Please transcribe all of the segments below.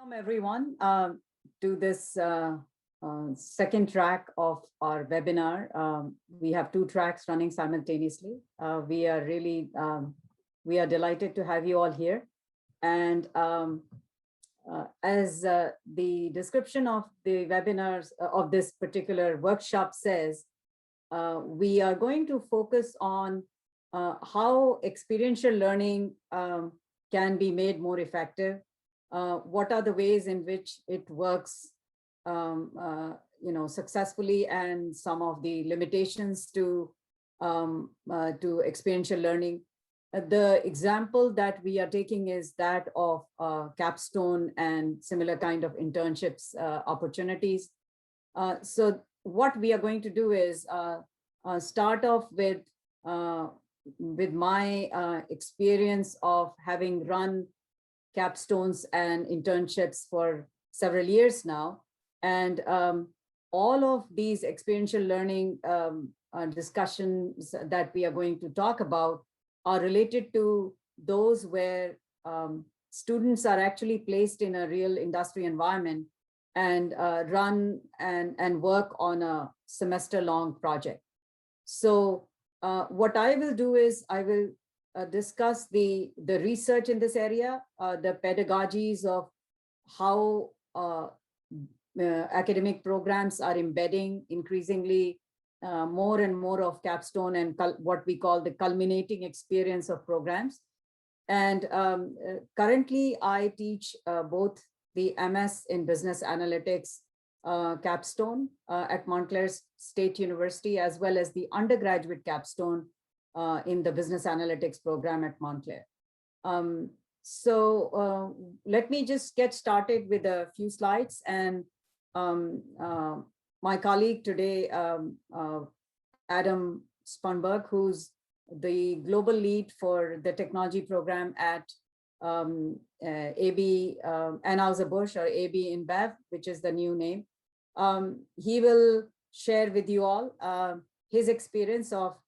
Welcome everyone to this second track of our webinar. We have two tracks running simultaneously. We are delighted to have you all here. And as the description of the webinars of this particular workshop says, we are going to focus on how experiential learning can be made more effective. What are the ways in which it works, successfully, and some of the limitations to experiential learning. The example that we are taking is that of Capstone and similar kind of internships opportunities. So what we are going to do is start off with my experience of having run capstones and internships for several years now. And all of these experiential learning discussions that we are going to talk about are related to those where students are actually placed in a real industry environment and run and work on a semester-long project. So what I will do is I will discuss the research in this area, the pedagogies of how academic programs are embedding increasingly more and more of capstone and what we call the culminating experience of programs. And currently I teach both the MS in business analytics capstone at Montclair State University, as well as the undergraduate capstone in the business analytics program at Montclair. So let me just get started with a few slides. And my colleague today, Adam Spunberg, who's the global lead for the technology program at AB Anheuser-Busch, or AB InBev, which is the new name. He will share with you all his experience of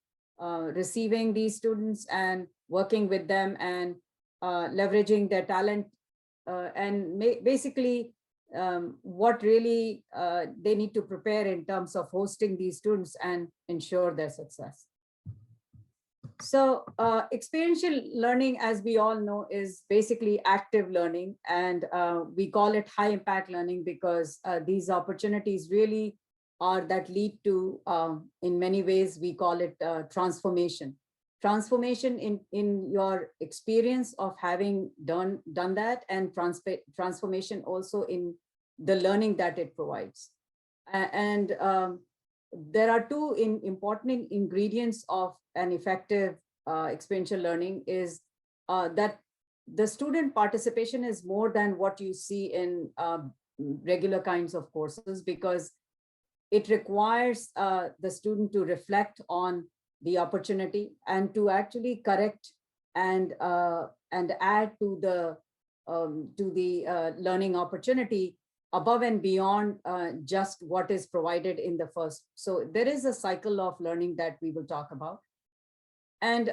receiving these students and working with them and leveraging their talent and basically what really they need to prepare in terms of hosting these students and ensure their success. So experiential learning, as we all know, is basically active learning, and we call it high impact learning because these opportunities really are that lead to, in many ways, we call it transformation. Transformation in your experience of having done that, and transformation also in the learning that it provides. And there are two important ingredients of an effective experiential learning is that the student participation is more than what you see in regular kinds of courses, because it requires the student to reflect on the opportunity and to actually correct and add to the learning opportunity above and beyond just what is provided in the first. So there is a cycle of learning that we will talk about. And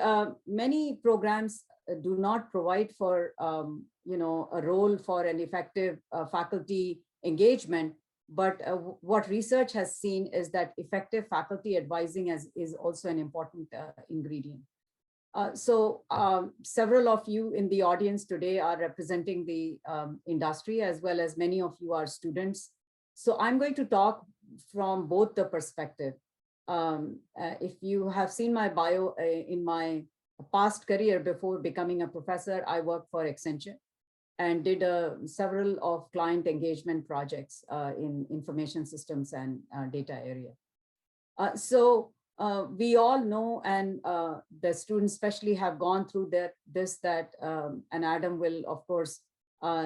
many programs do not provide for a role for an effective faculty engagement. But what research has seen is that effective faculty advising is also an important ingredient. So several of you in the audience today are representing the industry, as well as many of you are students. So I'm going to talk from both the perspective. If you have seen my bio, in my past career before becoming a professor, I worked for Accenture and did several of client engagement projects in information systems and data area. So we all know, and the students especially have gone through and Adam will of course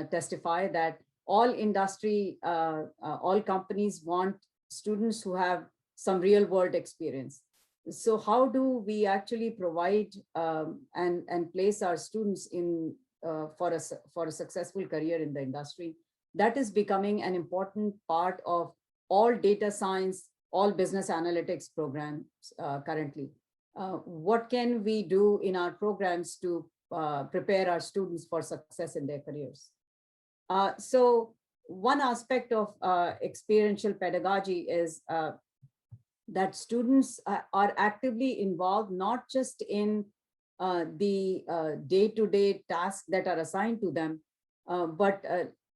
testify that all industry, all companies want students who have some real world experience. So how do we actually provide and place our students in for a successful career in the industry? That is becoming an important part of all data science, all business analytics programs currently. What can we do in our programs to prepare our students for success in their careers? So one aspect of experiential pedagogy is that students are actively involved, not just in the day-to-day tasks that are assigned to them, but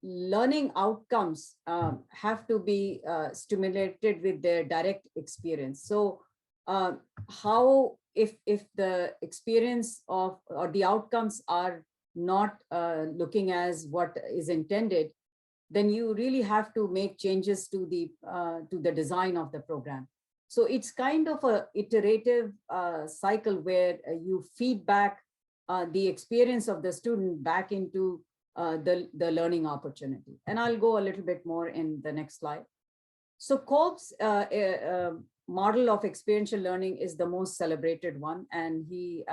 learning outcomes have to be stimulated with their direct experience. So how, if the experience of or the outcomes are not looking as what is intended, then you really have to make changes to the design of the program. So it's kind of a iterative cycle where you feed back the experience of the student back into the learning opportunity. And I'll go a little bit more in the next slide. So Kolb's model of experiential learning is the most celebrated one, and he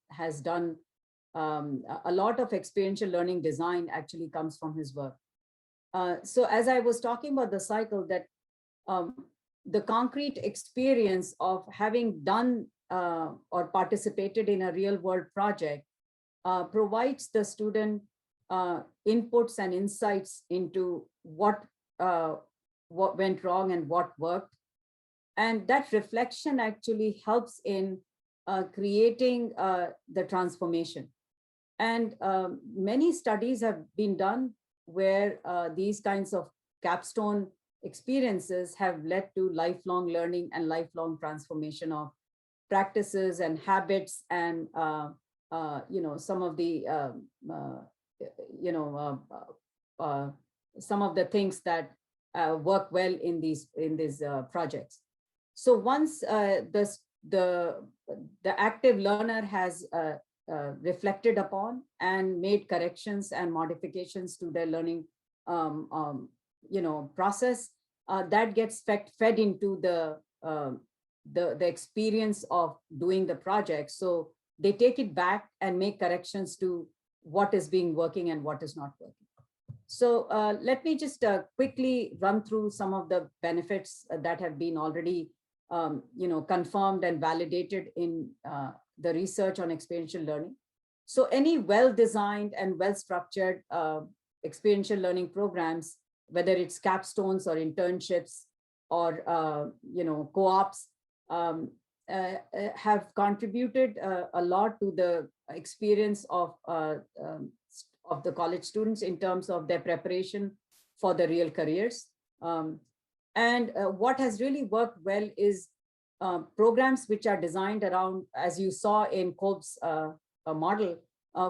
has done a lot of experiential learning design actually comes from his work. So as I was talking about the cycle, that the concrete experience of having done or participated in a real world project provides the student inputs and insights into what went wrong and what worked. And that reflection actually helps in creating the transformation. And many studies have been done where these kinds of capstone experiences have led to lifelong learning and lifelong transformation of practices and habits, and some of the some of the things that work well in these projects. So once the active learner has reflected upon and made corrections and modifications to their learning process, that gets fed into the experience of doing the project. So they take it back and make corrections to what is being working and what is not working. So let me just quickly run through some of the benefits that have been already confirmed and validated in the research on experiential learning. So any well-designed and well-structured experiential learning programs, whether it's capstones or internships or co-ops, have contributed a lot to the experience of the college students in terms of their preparation for the real careers. And what has really worked well is programs which are designed around, as you saw in Kolb's model,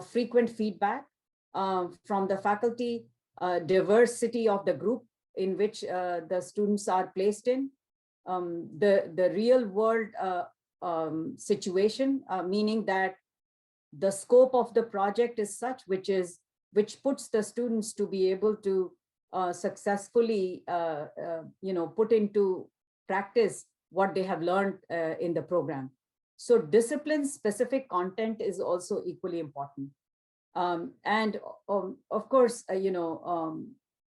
frequent feedback from the faculty, diversity of the group in which the students are placed in, the real world situation, meaning that the scope of the project is such which puts the students to be able to successfully put into practice what they have learned in the program. So discipline specific content is also equally important. And of course,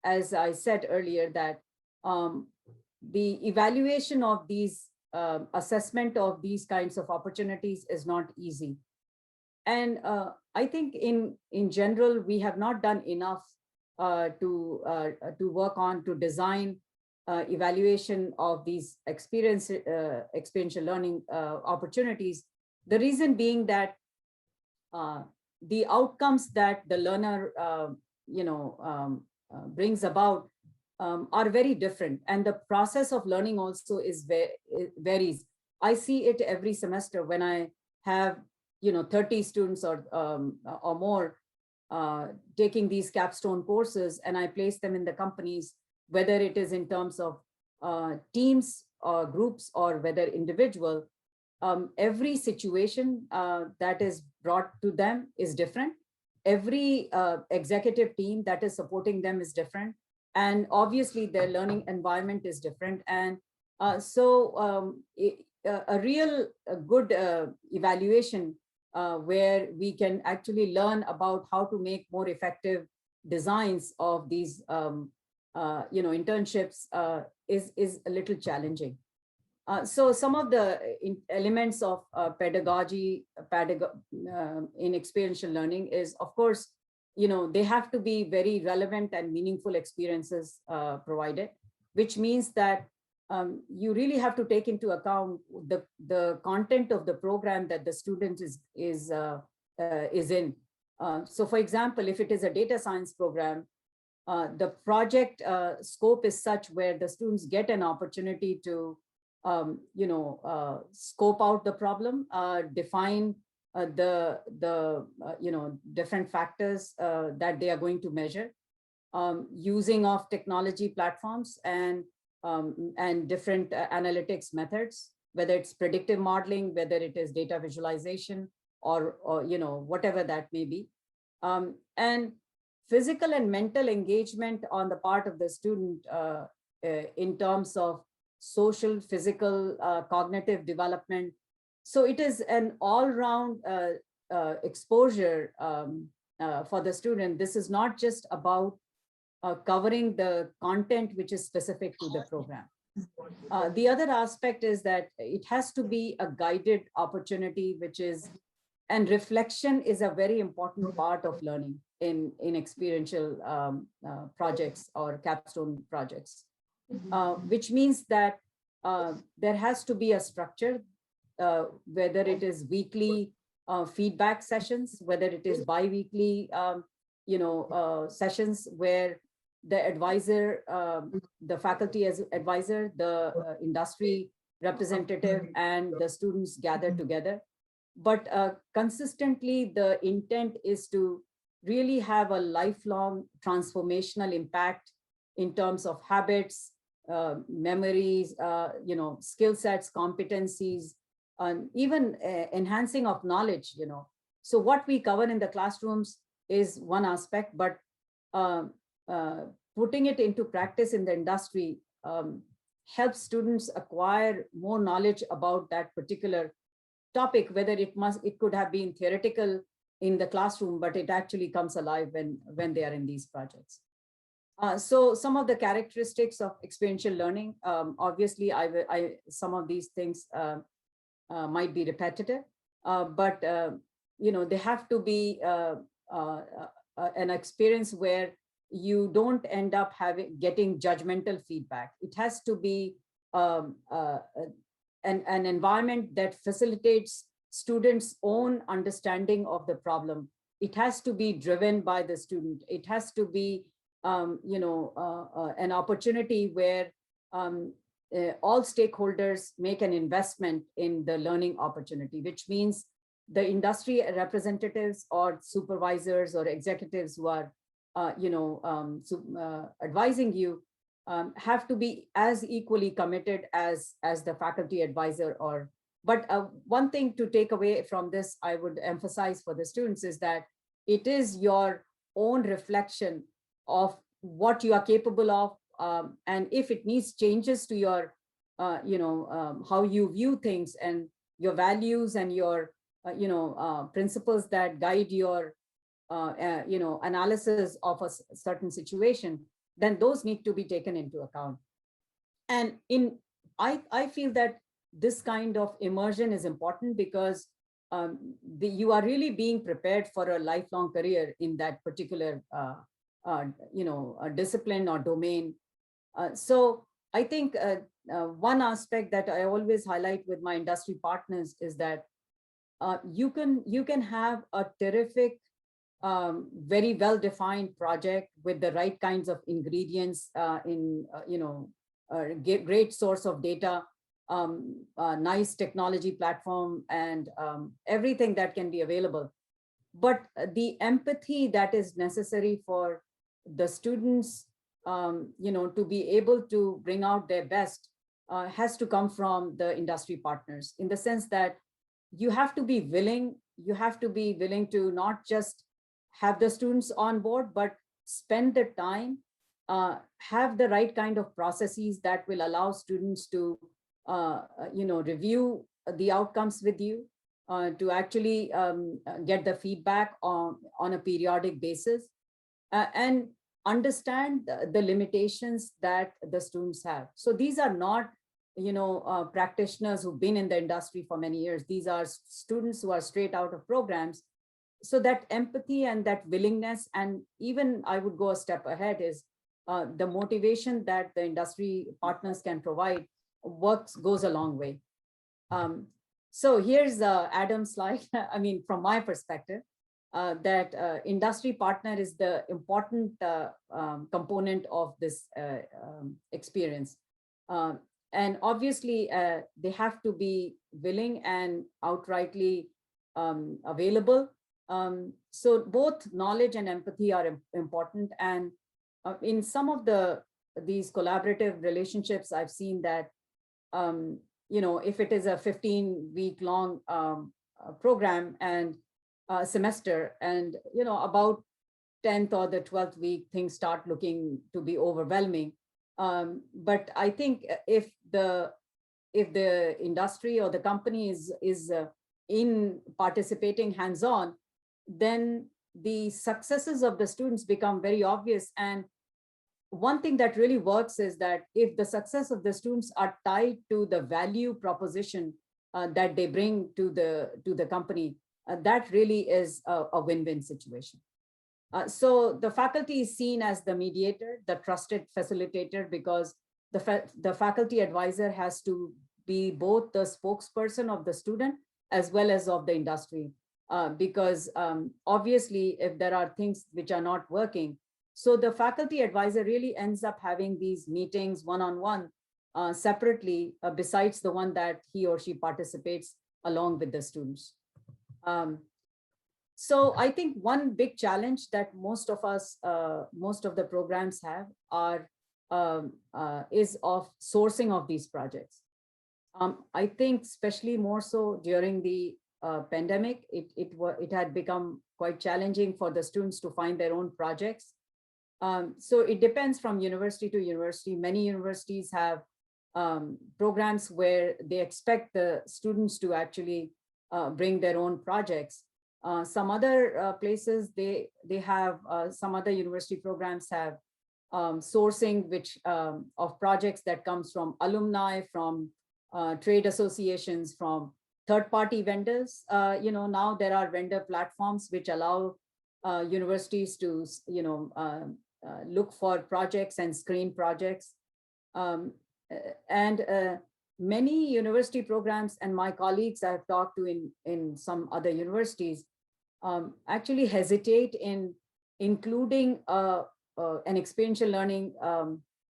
as I said earlier, that the evaluation of these assessment of these kinds of opportunities is not easy. And I think in general, we have not done enough to work on to design evaluation of these experiential learning opportunities. The reason being that the outcomes that the learner brings about are very different, and the process of learning also varies. I see it every semester when I have 30 students or more taking these capstone courses, and I place them in the companies, whether it is in terms of teams or groups or whether individual. Every situation that is brought to them is different. Every executive team that is supporting them is different. And obviously their learning environment is different. And a real good evaluation where we can actually learn about how to make more effective designs of these internships is a little challenging. So some of the elements of pedagogy in experiential learning is, of course, they have to be very relevant and meaningful experiences provided, which means that you really have to take into account the content of the program that the student is in. So for example, if it is a data science program, the project scope is such where the students get an opportunity to scope out the problem, define different factors that they are going to measure, using of technology platforms and different analytics methods, whether it's predictive modeling, whether it is data visualization, or whatever that may be. And physical and mental engagement on the part of the student in terms of social, physical, cognitive development. So it is an all-round exposure for the student. This is not just about covering the content which is specific to the program. The other aspect is that it has to be a guided opportunity, and reflection is a very important part of learning in experiential projects or capstone projects, which means that there has to be a structure, whether it is weekly feedback sessions, whether it is bi-weekly sessions where the advisor, the faculty as advisor, the industry representative, and the students gather together. But consistently, the intent is to really have a lifelong transformational impact in terms of habits, memories, skill sets, competencies, and even enhancing of knowledge. So what we cover in the classrooms is one aspect, but putting it into practice in the industry helps students acquire more knowledge about that particular topic, whether it could have been theoretical in the classroom, but it actually comes alive when they are in these projects. So some of the characteristics of experiential learning, obviously some of these things might be repetitive, but they have to be an experience where you don't end up getting judgmental feedback. It has to be an environment that facilitates students' own understanding of the problem. It has to be driven by the student. It has to be, an opportunity where all stakeholders make an investment in the learning opportunity, which means the industry representatives or supervisors or executives who are, advising you have to be as equally committed as the faculty advisor. But one thing to take away from this, I would emphasize for the students, is that it is your own reflection of what you are capable of, and if it needs changes to your, how you view things and your values and your, principles that guide your, analysis of a certain situation, then those need to be taken into account. And I feel that this kind of immersion is important because you are really being prepared for a lifelong career in that particular, discipline or domain. So I think one aspect that I always highlight with my industry partners is that you can have a terrific, very well-defined project with the right kinds of ingredients, great source of data, nice technology platform, and everything that can be available. But the empathy that is necessary for the students, to be able to bring out their best has to come from the industry partners, in the sense that you have to be willing to not just have the students on board, but spend the time, have the right kind of processes that will allow students to, review the outcomes with you, to actually get the feedback on a periodic basis, and understand the limitations that the students have. So these are not, practitioners who've been in the industry for many years. These are students who are straight out of programs. so that empathy and that willingness, and even I would go a step ahead, is the motivation that the industry partners can provide goes a long way. So here's Adam's slide. I mean, from my perspective, that industry partner is the important component of this experience. And obviously, they have to be willing and outrightly available. So both knowledge and empathy are important. And in some of these collaborative relationships, I've seen that, if it is a 15-week long program and semester, and about 10th or the 12th week, things start looking to be overwhelming. But I think if the industry or the company is in participating hands-on, then the successes of the students become very obvious. And one thing that really works is that if the success of the students are tied to the value proposition that they bring to the company, that really is a win-win situation. So the faculty is seen as the mediator, the trusted facilitator, because the faculty advisor has to be both the spokesperson of the student as well as of the industry. Because obviously, if there are things which are not working, so the faculty advisor really ends up having these meetings one-on-one separately, besides the one that he or she participates along with the students. So I think one big challenge that most of the programs have is of sourcing of these projects. I think especially more so during the pandemic, it had become quite challenging for the students to find their own projects. So it depends from university to university. Many universities have programs where they expect the students to actually bring their own projects. Some other places, they have, some other university programs have sourcing of projects that comes from alumni, from trade associations, from third-party vendors. Now there are vendor platforms which allow universities to look for projects and screen projects. Many university programs, and my colleagues I've talked to in some other universities, actually hesitate in including an experiential learning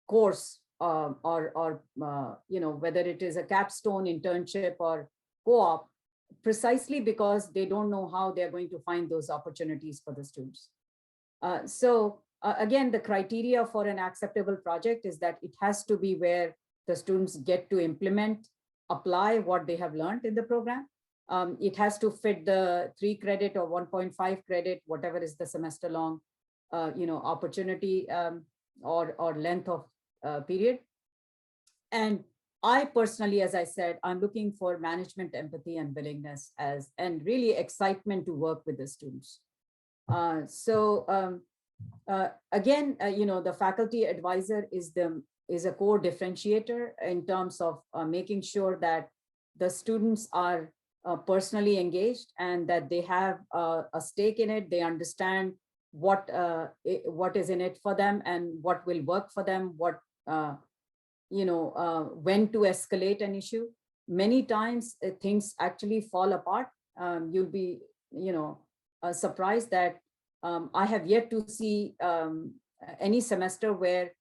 course, or whether it is a capstone, internship, or co-op, precisely because they don't know how they're going to find those opportunities for the students. So again, the criteria for an acceptable project is that it has to be where the students get to implement, apply what they have learned in the program. It has to fit the 3 credit or 1.5 credit, whatever is the semester long, opportunity or length of period. And I personally, as I said, I'm looking for management empathy and willingness and really excitement to work with the students. Again, the faculty advisor is a core differentiator in terms of making sure that the students are personally engaged and that they have a stake in it. They understand what is in it for them and what will work for them, when to escalate an issue. Many times things actually fall apart. You'll be, surprised that I have yet to see any semester where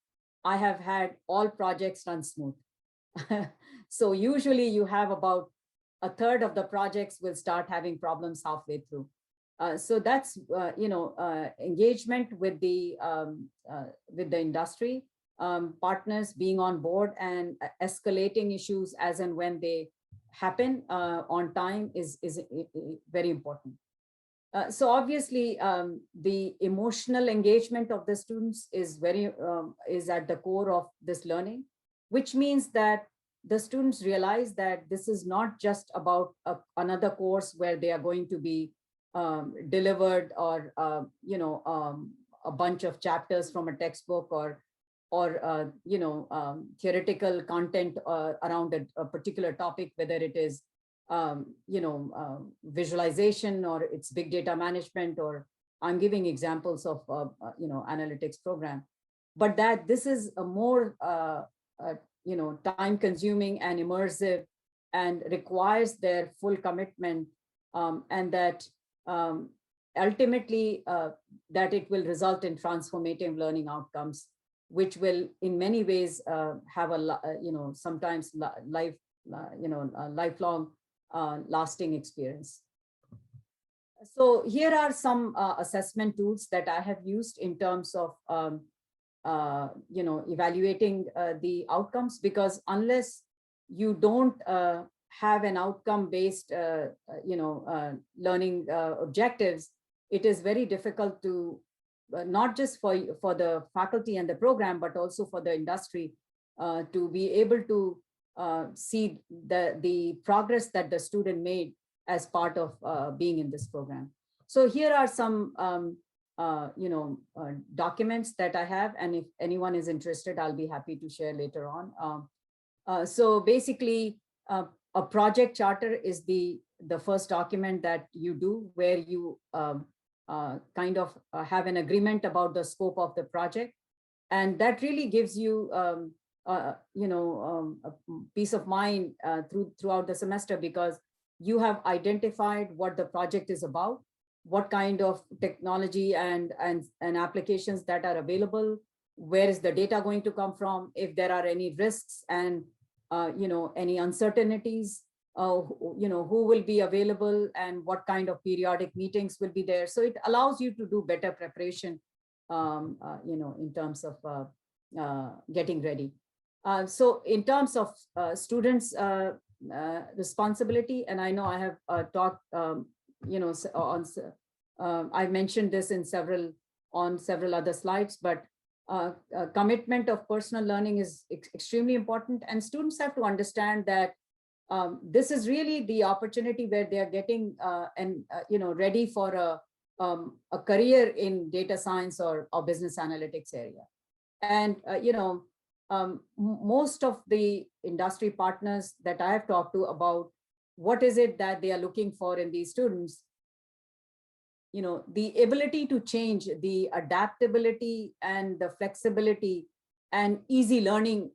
I have had all projects run smooth. So usually you have about a third of the projects will start having problems halfway through. So that's, engagement with the industry, partners being on board and escalating issues as and when they happen on time is very important. So obviously, the emotional engagement of the students is at the core of this learning, which means that the students realize that this is not just about another course where they are going to be delivered or a bunch of chapters from a textbook or theoretical content around a particular topic, whether it is visualization, or it's big data management, or I'm giving examples of, analytics program, but that this is a more, time consuming and immersive and requires their full commitment, and that ultimately that it will result in transformative learning outcomes, which will in many ways have a, sometimes lifelong lasting experience. So here are some assessment tools that I have used in terms of evaluating the outcomes, because unless you don't have an outcome based learning objectives, it is very difficult to not just for the faculty and the program, but also for the industry to be able to see the progress that the student made as part of being in this program. So here are some documents that I have, and if anyone is interested, I'll be happy to share later on. So basically, a project charter is the first document that you do, where you kind of have an agreement about the scope of the project, and that really gives you a peace of mind throughout the semester, because you have identified what the project is about, what kind of technology and applications that are available, where is the data going to come from, if there are any risks and any uncertainties, who will be available, and what kind of periodic meetings will be there. So it allows you to do better preparation, in terms of getting ready. So in terms of students' responsibility, and I know I have talked, I mentioned this on several other slides, but commitment of personal learning is extremely important, and students have to understand that this is really the opportunity where they are getting ready for a career in data science or business analytics area. And most of the industry partners that I have talked to about what is it that they are looking for in these students, the ability to change, the adaptability and the flexibility and easy learning,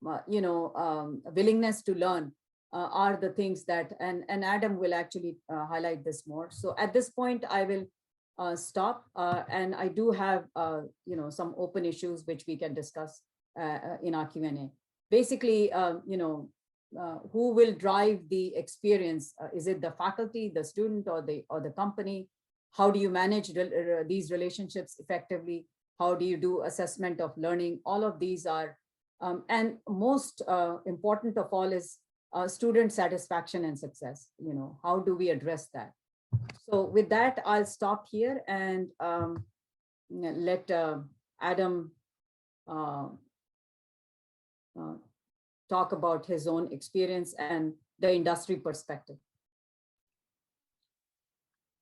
willingness to learn are the things that, and Adam will actually highlight this more. So at this point, I will stop, and I do have some open issues which we can discuss in our Q&A. Basically, who will drive the experience? Is it the faculty, the student, or the company? How do you manage these relationships effectively? How do you do assessment of learning? All of these are, and most important of all is student satisfaction and success. How do we address that? So with that, I'll stop here and let Adam talk about his own experience and the industry perspective.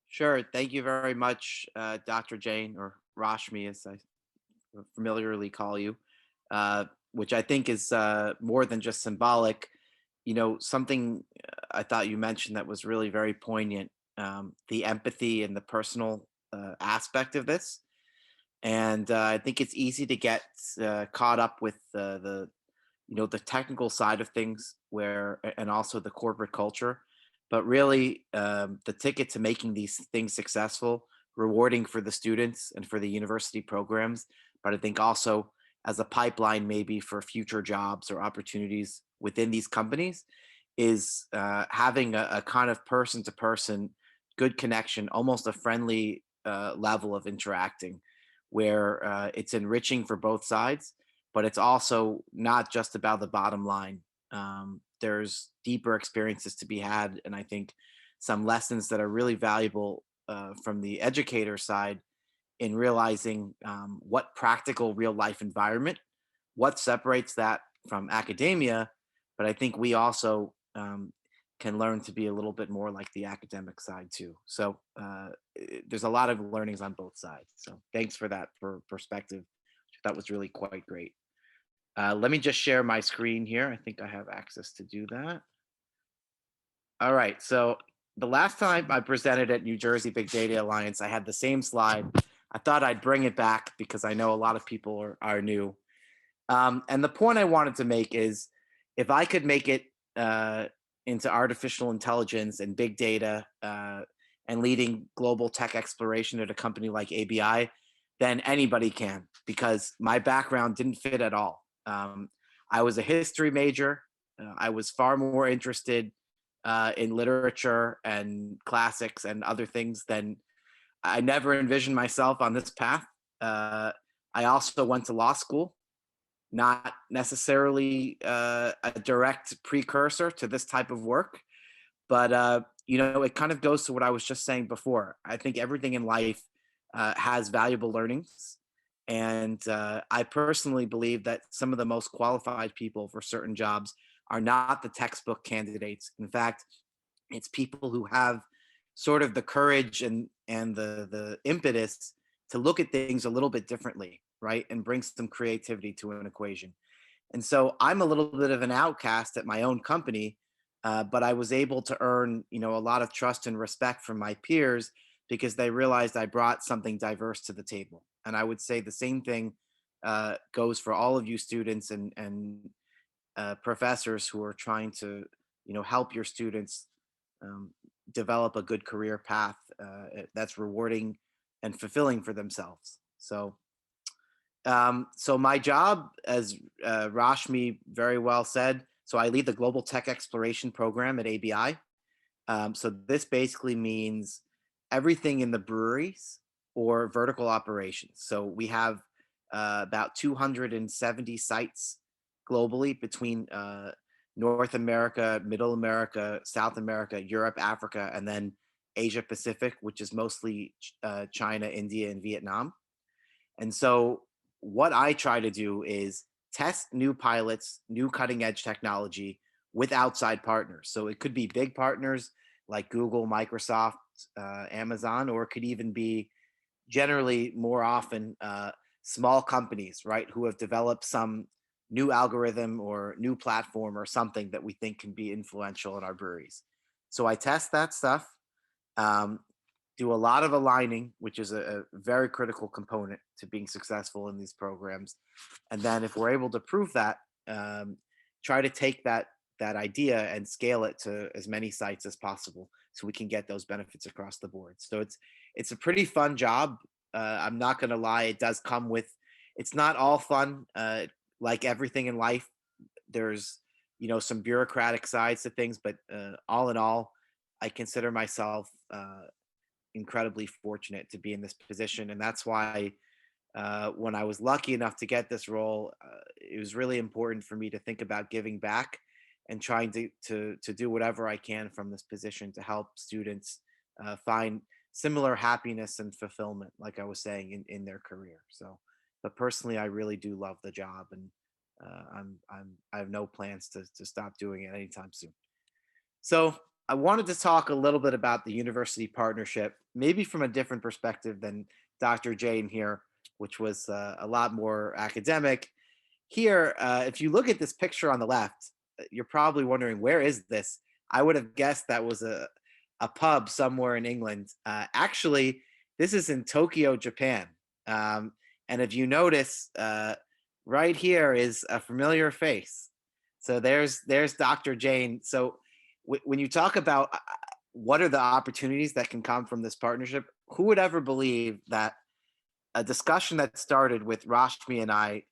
Sure. Thank you very much, Dr. Jain, or Rashmi, as I familiarly call you, which I think is more than just symbolic. Something I thought you mentioned that was really very poignant, the empathy and the personal aspect of this. And I think it's easy to get caught up with the technical side of things, and also the corporate culture. But really, the ticket to making these things successful, rewarding for the students and for the university programs, but I think also as a pipeline maybe for future jobs or opportunities within these companies, is having a kind of person-to-person good connection, almost a friendly level of interacting, where it's enriching for both sides, but it's also not just about the bottom line. There's deeper experiences to be had, and I think some lessons that are really valuable from the educator side in realizing what practical real life environment, what separates that from academia, but I think we also can learn to be a little bit more like the academic side too. So there's a lot of learnings on both sides. So thanks for that perspective. That was really quite great. Let me just share my screen here. I think I have access to do that. All right. So the last time I presented at New Jersey Big Data Alliance, I had the same slide. I thought I'd bring it back because I know a lot of people are new. And the point I wanted to make is if I could make it into artificial intelligence and big data and leading global tech exploration at a company like ABI, then anybody can, because my background didn't fit at all. I was a history major. I was far more interested in literature and classics and other things than I never envisioned myself on this path. Uh, I also went to law school, not necessarily a direct precursor to this type of work, but it kind of goes to what I was just saying before. I think everything in life has valuable learnings, and I personally believe that some of the most qualified people for certain jobs are not the textbook candidates. In fact, it's people who have sort of the courage and the impetus to look at things a little bit differently, right, and bring some creativity to an equation. And so I'm a little bit of an outcast at my own company, but I was able to earn, a lot of trust and respect from my peers because they realized I brought something diverse to the table. And I would say the same thing goes for all of you students and professors who are trying to, help your students um, develop a good career path that's rewarding and fulfilling for themselves. So my job, as Rashmi very well said, so I lead the Global Tech Exploration Program at ABI. So this basically means everything in the breweries or vertical operations. So we have about 270 sites globally between North America, Middle America, South America, Europe, Africa, and then Asia Pacific, which is mostly China, India, and Vietnam. And so what I try to do is test new pilots, new cutting edge technology with outside partners. So it could be big partners like Google, Microsoft, Amazon, or it could even be generally more often small companies, right, who have developed some new algorithm or new platform or something that we think can be influential in our breweries. So I test that stuff. Um, do a lot of aligning, which is a very critical component to being successful in these programs. And then if we're able to prove that, um, try to take that idea and scale it to as many sites as possible so we can get those benefits across the board. So it's a pretty fun job. I'm not going to lie, it does come with, it's not all fun. Like everything in life, there's some bureaucratic sides to things, but all in all, I consider myself incredibly fortunate to be in this position. And that's why when I was lucky enough to get this role, it was really important for me to think about giving back and trying to do whatever I can from this position to help students find similar happiness and fulfillment, like I was saying, in their career. So, but personally, I really do love the job, and I have no plans to stop doing it anytime soon. So I wanted to talk a little bit about the university partnership, maybe from a different perspective than Dr. Jain here, which was a lot more academic. Here, if you look at this picture on the left, you're probably wondering, where is this? I would have guessed that was a pub somewhere in England. Actually, this is in Tokyo, Japan. Um, and if you notice, right here is a familiar face. So there's Dr. Jain. So when you talk about what are the opportunities that can come from this partnership, who would ever believe that a discussion that started with Rashmi and I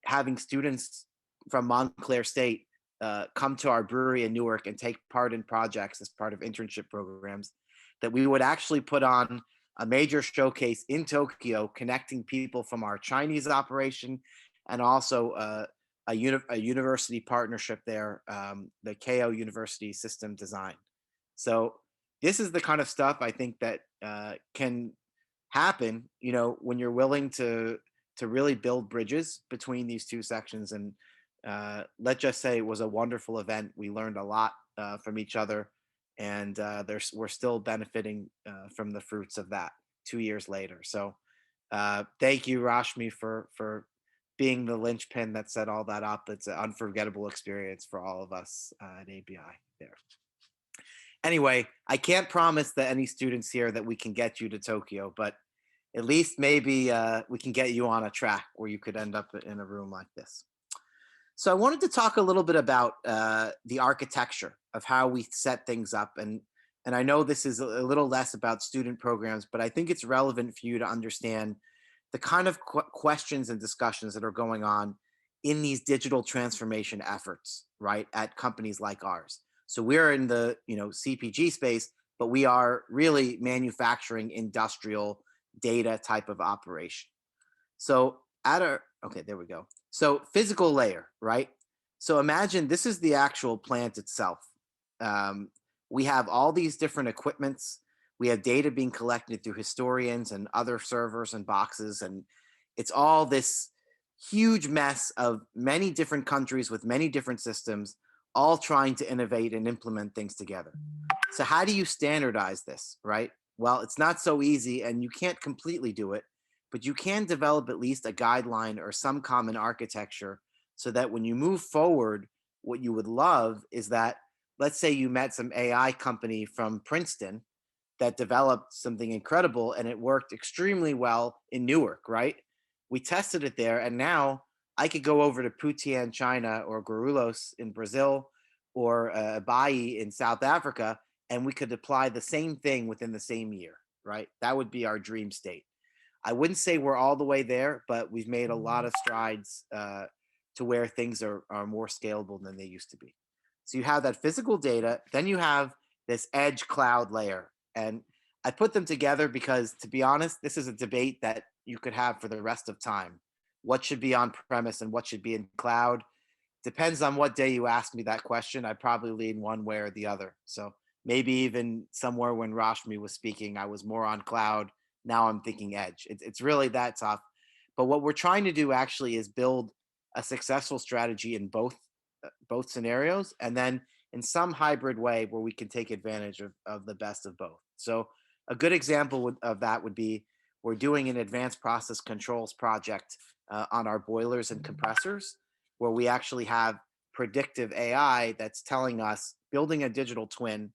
having students from Montclair State come to our brewery in Newark and take part in projects as part of internship programs, that we would actually put on a major showcase in Tokyo, connecting people from our Chinese operation and also a university partnership there, the KO University System Design. So this is the kind of stuff I think that can happen, when you're willing to really build bridges between these two sections. And let's just say it was a wonderful event. We learned a lot from each other, and we're still benefiting from the fruits of that 2 years later. So thank you, Rashmi, for being the linchpin that set all that up. It's an unforgettable experience for all of us at ABI there. Anyway, I can't promise that any students here that we can get you to Tokyo, but at least maybe we can get you on a track where you could end up in a room like this. So I wanted to talk a little bit about the architecture of how we set things up, and I know this is a little less about student programs, but I think it's relevant for you to understand the kind of questions and discussions that are going on in these digital transformation efforts, right, at companies like ours. So we're in the CPG space, but we are really manufacturing industrial data type of operation. So at our, okay, there we go. So physical layer, right? So imagine this is the actual plant itself. Um, we have all these different equipments. We have data being collected through historians and other servers and boxes. And it's all this huge mess of many different countries with many different systems, all trying to innovate and implement things together. So how do you standardize this, right? Well, it's not so easy and you can't completely do it, but you can develop at least a guideline or some common architecture so that when you move forward, what you would love is that, let's say you met some AI company from Princeton that developed something incredible and it worked extremely well in Newark, right? We tested it there, and now I could go over to Putian, China, or Guarulhos in Brazil, or Abai in South Africa, and we could apply the same thing within the same year, right? That would be our dream state. I wouldn't say we're all the way there, but we've made a lot of strides to where things are more scalable than they used to be. So you have that physical data, then you have this edge cloud layer. And I put them together because, to be honest, this is a debate that you could have for the rest of time. What should be on premise and what should be in cloud? Depends on what day you ask me that question. I probably lean one way or the other. So maybe even somewhere when Rashmi was speaking, I was more on cloud. Now I'm thinking edge. It's really that tough. But what we're trying to do actually is build a successful strategy in both scenarios, and then in some hybrid way where we can take advantage of the best of both. So a good example of that would be we're doing an advanced process controls project on our boilers and compressors, where we actually have predictive AI that's telling us, building a digital twin,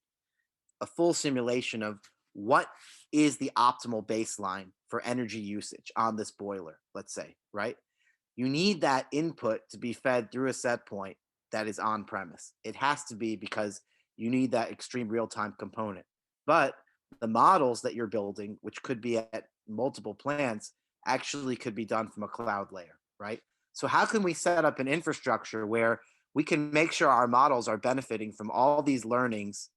a full simulation of what is the optimal baseline for energy usage on this boiler, let's say, right? You need that input to be fed through a set point that is on premise. It has to be, because you need that extreme real time component. But the models that you're building, which could be at multiple plants, actually could be done from a cloud layer, right? So, how can we set up an infrastructure where we can make sure our models are benefiting from all these learnings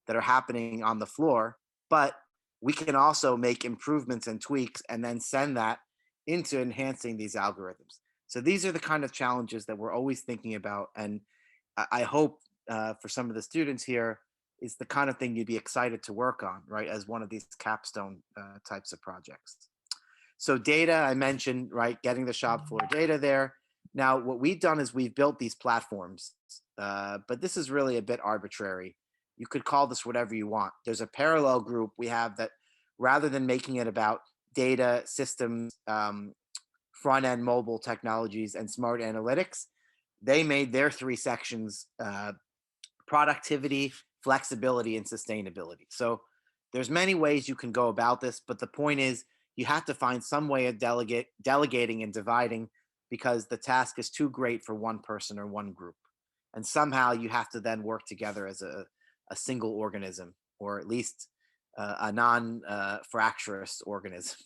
that are happening on the floor, but we can also make improvements and tweaks and then send that into enhancing these algorithms? So these are the kind of challenges that we're always thinking about. And I hope for some of the students here, is the kind of thing you'd be excited to work on, right, as one of these capstone types of projects. So data, I mentioned, right, getting the shop floor data there. Now, what we've done is we've built these platforms, but this is really a bit arbitrary. You could call this whatever you want. There's a parallel group we have that, rather than making it about data systems, front end mobile technologies, and smart analytics, they made their three sections productivity, flexibility, and sustainability. So there's many ways you can go about this, but the point is you have to find some way of delegating and dividing, because the task is too great for one person or one group. And somehow you have to then work together as a single organism, or at least a non fractious organism,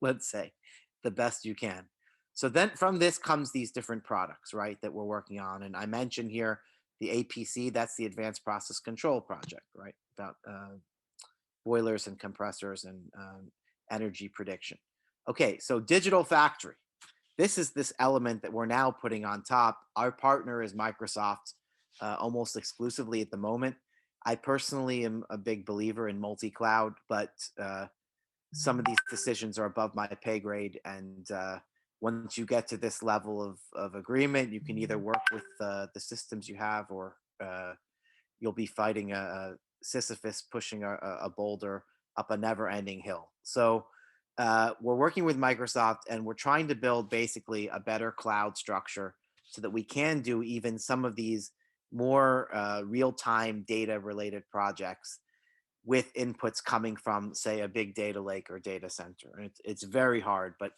let's say, the best you can. So then from this comes these different products, right, that we're working on. And I mentioned here the APC, that's the Advanced Process Control Project, right, about boilers and compressors and energy prediction. Okay, so digital factory. This is this element that we're now putting on top. Our partner is Microsoft, almost exclusively at the moment. I personally am a big believer in multi-cloud, but some of these decisions are above my pay grade. And once you get to this level of agreement, you can either work with the systems you have, or you'll be fighting a Sisyphus pushing a boulder up a never-ending hill. So we're working with Microsoft, and we're trying to build basically a better cloud structure so that we can do even some of these more real-time data related projects with inputs coming from, say, a big data lake or data center. And it's very hard, but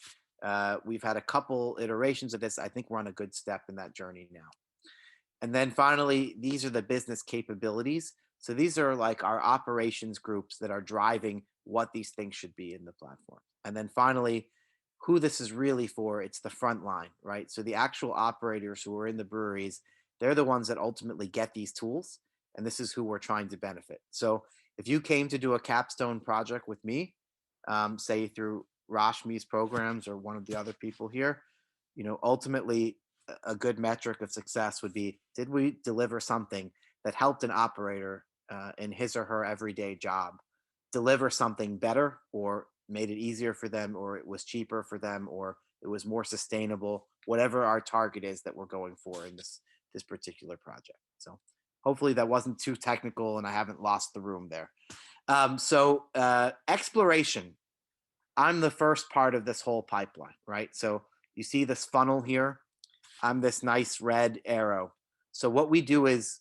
we've had a couple iterations of this. I think we're on a good step in that journey now. And then finally, these are the business capabilities. So these are like our operations groups that are driving what these things should be in the platform. And then finally, who this is really for, it's the front line, right? So the actual operators who are in the breweries, they're the ones that ultimately get these tools. And this is who we're trying to benefit. So if you came to do a capstone project with me, say through Rashmi's programs or one of the other people here, ultimately a good metric of success would be, did we deliver something that helped an operator in his or her everyday job deliver something better, or made it easier for them, or it was cheaper for them, or it was more sustainable, whatever our target is that we're going for in this particular project. So hopefully that wasn't too technical and I haven't lost the room there. So exploration, I'm the first part of this whole pipeline, right? So you see this funnel here. I'm this nice red arrow. So what we do is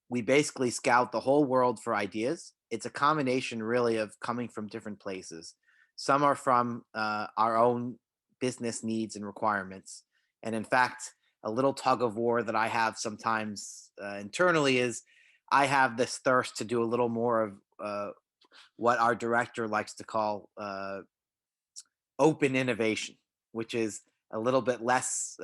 we basically scout the whole world for ideas. It's a combination really of coming from different places. Some are from our own business needs and requirements. And in fact, a little tug of war that I have sometimes internally is I have this thirst to do a little more of what our director likes to call open innovation, which is a little bit less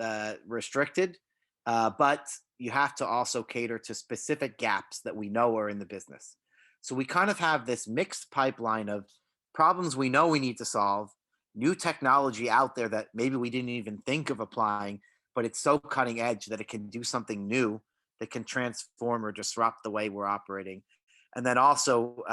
restricted, but you have to also cater to specific gaps that we know are in the business. So we kind of have this mixed pipeline of problems we know we need to solve, new technology out there that maybe we didn't even think of applying, but it's so cutting edge that it can do something new that can transform or disrupt the way we're operating. And then also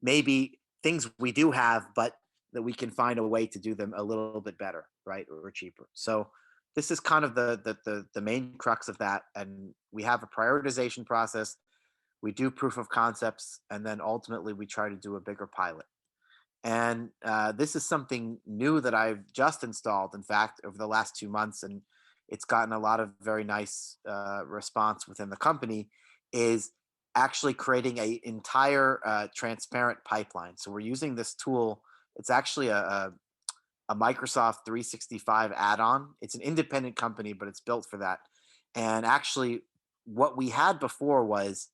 maybe things we do have, but that we can find a way to do them a little bit better, right, or cheaper. So this is kind of the main crux of that. And we have a prioritization process. We do proof of concepts, and then ultimately we try to do a bigger pilot. And this is something new that I've just installed, in fact, over the last 2 months, and it's gotten a lot of very nice response within the company, is actually creating a entire transparent pipeline. So we're using this tool. It's actually a Microsoft 365 add-on. It's an independent company, but it's built for that. And actually, what we had before was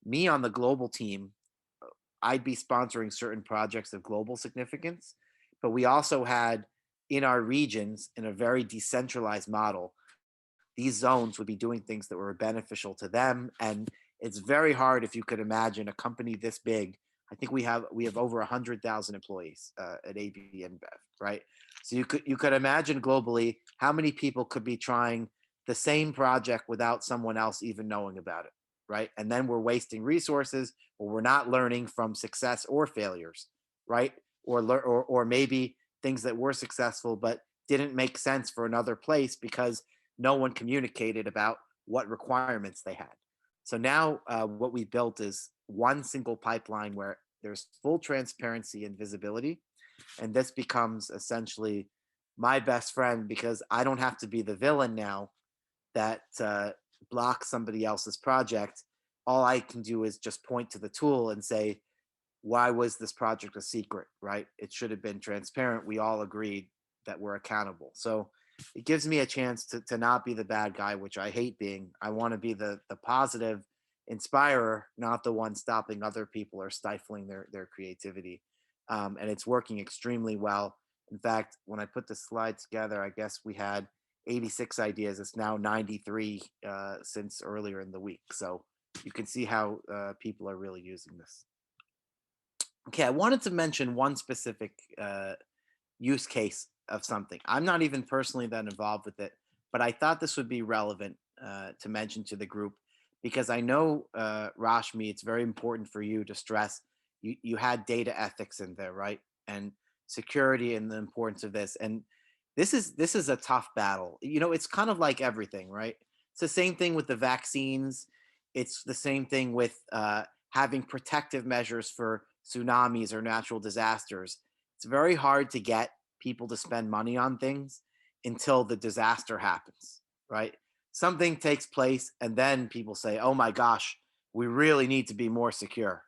me on the global team. I'd be sponsoring certain projects of global significance, but we also had in our regions, in a very decentralized model, these zones would be doing things that were beneficial to them. And it's very hard, if you could imagine a company this big. I think we have over 100,000 employees at AB InBev, right? So you could imagine globally how many people could be trying the same project without someone else even knowing about it, right? And then we're wasting resources, or we're not learning from success or failures, right? Or maybe things that were successful but didn't make sense for another place because no one communicated about what requirements they had. So now what we built is one single pipeline where there's full transparency and visibility. And this becomes essentially my best friend, because I don't have to be the villain now that blocks somebody else's project. All I can do is just point to the tool and say, why was this project a secret, right? It should have been transparent. We all agreed that we're accountable. So it gives me a chance to not be the bad guy, which I hate being. I want to be the positive inspirer, not the one stopping other people or stifling their creativity. And it's working extremely well. In fact, when I put the slide together, I guess we had 86 ideas. It's now 93 since earlier in the week. So you can see how people are really using this. Okay, I wanted to mention one specific use case of something. I'm not even personally that involved with it, but I thought this would be relevant to mention to the group, because I know, Rashmi, it's very important for you to stress. You had data ethics in there, right? And security and the importance of this. And this is a tough battle. It's kind of like everything, right? It's the same thing with the vaccines. It's the same thing with having protective measures for tsunamis or natural disasters. It's very hard to get people to spend money on things until the disaster happens, right? Something takes place, and then people say, oh my gosh, we really need to be more secure.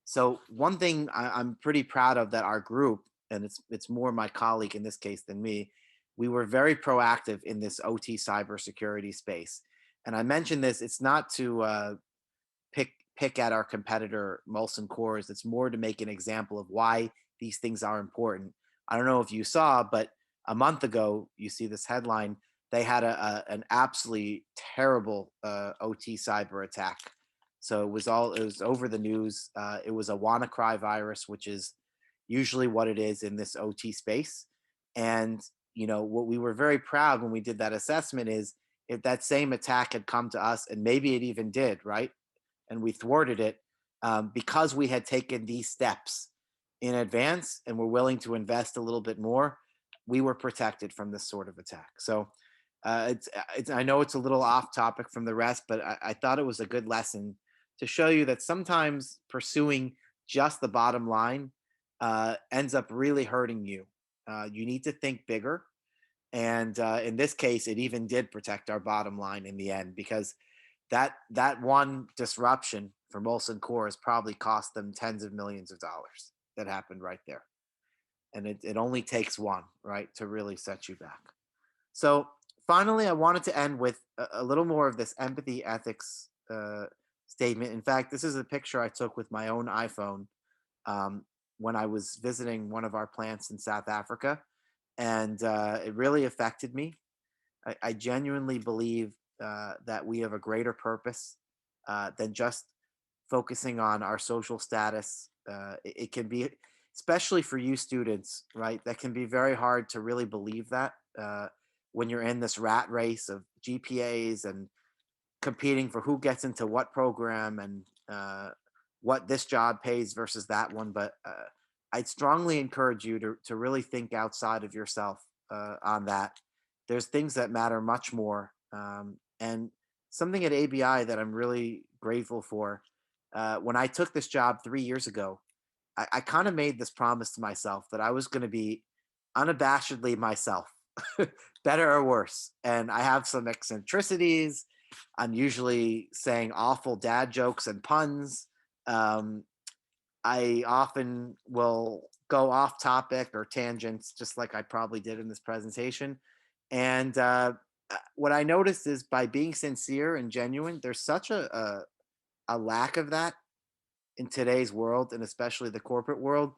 So one thing I'm pretty proud of that our group, and it's more my colleague in this case than me, we were very proactive in this OT cybersecurity space. And I mentioned this, it's not to pick at our competitor Molson Coors. It's more to make an example of why these things are important. I don't know if you saw, but a month ago, you see this headline. They had an absolutely terrible OT cyber attack. So it was over the news. It was a WannaCry virus, which is usually what it is in this OT space. And what we were very proud when we did that assessment is if that same attack had come to us, and maybe it even did, right? And we thwarted it because we had taken these steps in advance and were willing to invest a little bit more. We were protected from this sort of attack. So I know it's a little off topic from the rest, but I thought it was a good lesson to show you that sometimes pursuing just the bottom line ends up really hurting you. You need to think bigger. And in this case, it even did protect our bottom line in the end, because that one disruption for Molson Coors probably cost them tens of millions of dollars. That happened right there. And it only takes one, right, to really set you back. So finally, I wanted to end with a little more of this empathy ethics statement. In fact, this is a picture I took with my own iPhone when I was visiting one of our plants in South Africa. And it really affected me. I genuinely believe that we have a greater purpose than just focusing on our social status. It can be, especially for you students, right? That can be very hard to really believe that when you're in this rat race of GPAs and competing for who gets into what program and what this job pays versus that one. But I'd strongly encourage you to really think outside of yourself on that. There's things that matter much more. And something at ABI that I'm really grateful for. When I took this job 3 years ago, I kind of made this promise to myself that I was going to be unabashedly myself, better or worse. And I have some eccentricities. I'm usually saying awful dad jokes and puns. I often will go off topic or tangents, just like I probably did in this presentation. And what I noticed is by being sincere and genuine, there's such a lack of that in today's world, and especially the corporate world.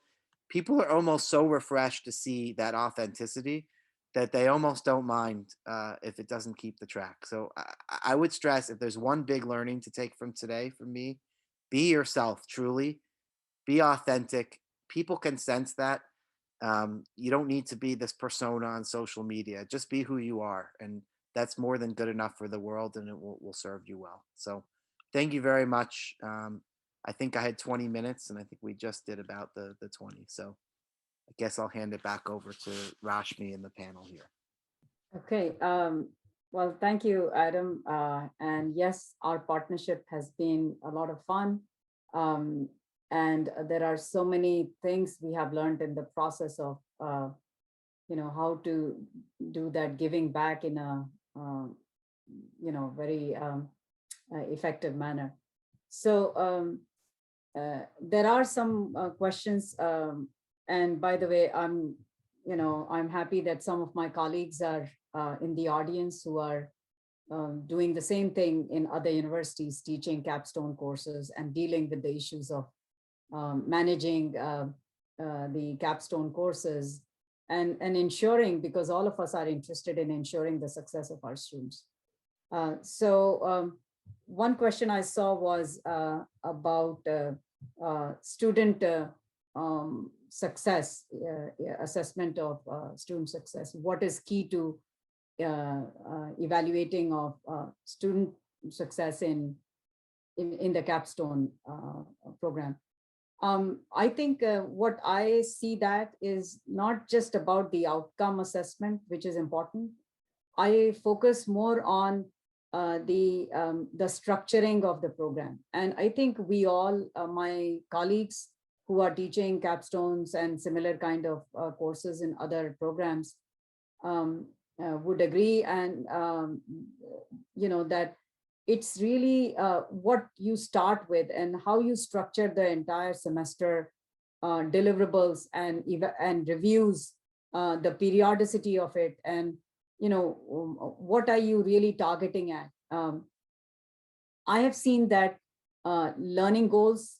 People are almost so refreshed to see that authenticity that they almost don't mind if it doesn't keep the track. So I would stress, if there's one big learning to take from today from me, be yourself truly, be authentic. People can sense that. You don't need to be this persona on social media. Just be who you are. And that's more than good enough for the world, and it will serve you well. So thank you very much. I think I had 20 minutes, and I think we just did about the 20. So I guess I'll hand it back over to Rashmi and the panel here. Okay. Well, thank you, Adam. And yes, our partnership has been a lot of fun. And there are so many things we have learned in the process of, how to do that giving back in a, very effective manner. So there are some questions. And by the way, I'm happy that some of my colleagues are in the audience who are doing the same thing in other universities, teaching capstone courses and dealing with the issues of managing the capstone courses and ensuring, because all of us are interested in ensuring the success of our students. So one question I saw was about student success, assessment of student success. What is key to evaluating of student success in the capstone program? I think what I see that is not just about the outcome assessment, which is important. I focus more on the structuring of the program. And I think we all, my colleagues who are teaching capstones and similar kind of courses in other programs would agree. And, that it's really what you start with and how you structure the entire semester deliverables and reviews, the periodicity of it, and what are you really targeting at. I have seen that learning goals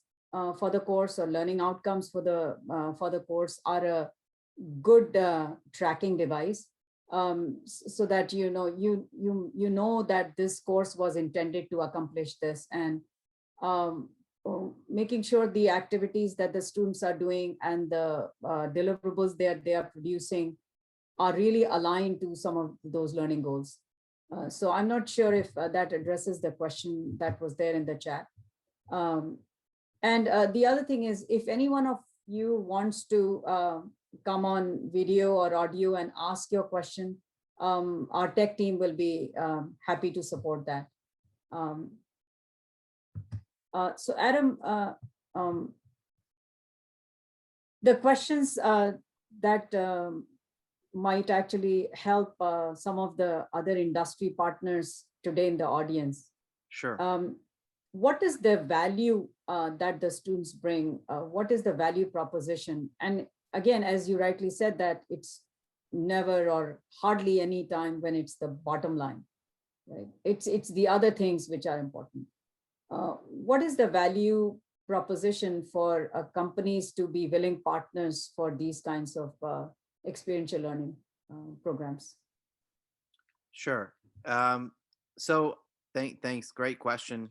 for the course or learning outcomes for the course are a good tracking device, so that you know that this course was intended to accomplish this, and um, making sure the activities that the students are doing and the deliverables they are producing are really aligned to some of those learning goals. So I'm not sure if that addresses the question that was there in the chat. Um, and the other thing is, if any one of you wants to come on video or audio and ask your question, our tech team will be happy to support that. Um, so Adam, the questions that might actually help some of the other industry partners today in the audience. Sure. What is the value that the students bring? What is the value proposition? And again, as you rightly said, that it's never or hardly any time when it's the bottom line, right? It's the other things which are important. What is the value proposition for companies to be willing partners for these kinds of experiential learning programs? Sure. So thanks. Great question,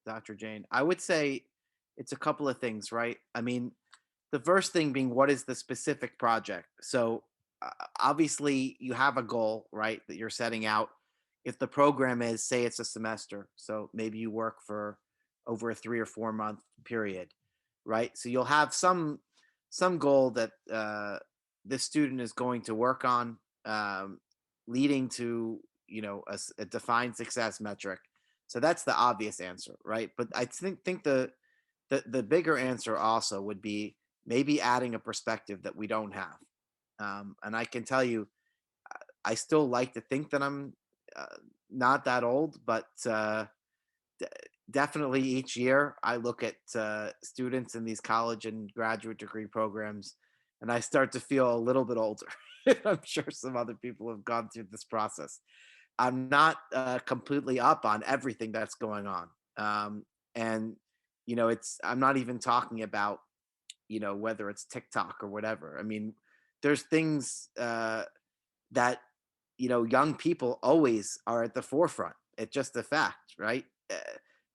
Dr. Jain. I would say it's a couple of things, right? I mean, the first thing being, what is the specific project? So obviously you have a goal, right, that you're setting out. If the program is, say it's a semester, so maybe you work for over a 3 or 4 month period, right? So you'll have some goal that the student is going to work on, leading to a defined success metric. So that's the obvious answer, right? But I think the bigger answer also would be maybe adding a perspective that we don't have. And I can tell you, I still like to think that I'm not that old, but definitely each year I look at students in these college and graduate degree programs, and I start to feel a little bit older. I'm sure some other people have gone through this process. I'm not completely up on everything that's going on. And I'm not even talking about, whether it's TikTok or whatever. I mean, there's things that, young people always are at the forefront. It's just a fact, right?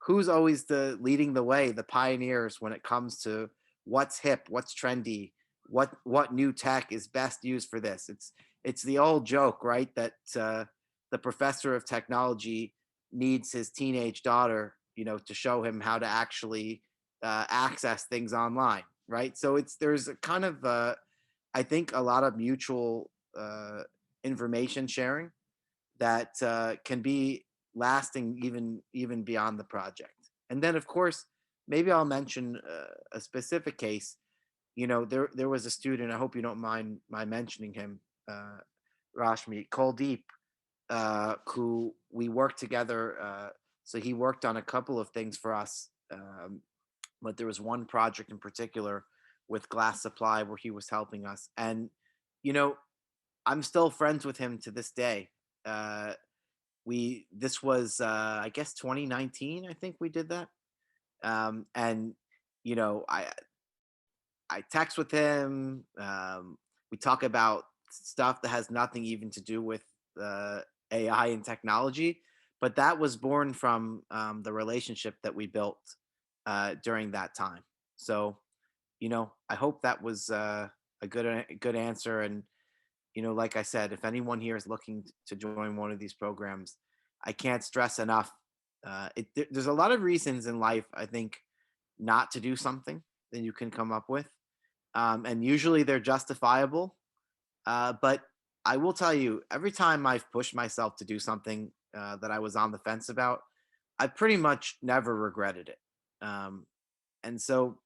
Who's always leading the way, the pioneers when it comes to what's hip, what's trendy, what new tech is best used for this. It's the old joke, right? That the professor of technology needs his teenage daughter, to show him how to actually access things online, right? So there's a kind of I think a lot of mutual information sharing that can be lasting even beyond the project. And then of course, maybe I'll mention a specific case. There was a student, I hope you don't mind my mentioning him, Rashmi, Kuldeep, who we worked together. So he worked on a couple of things for us, but there was one project in particular with glass supply where he was helping us. And, I'm still friends with him to this day. This was, I guess 2019, I think we did that. And, I text with him. We talk about stuff that has nothing even to do with AI and technology, but that was born from the relationship that we built during that time. So, I hope that was a good answer. And like I said, if anyone here is looking to join one of these programs, I can't stress enough. There's a lot of reasons in life, I think, not to do something that you can come up with. And usually they're justifiable. But I will tell you, every time I've pushed myself to do something that I was on the fence about, I pretty much never regretted it. And so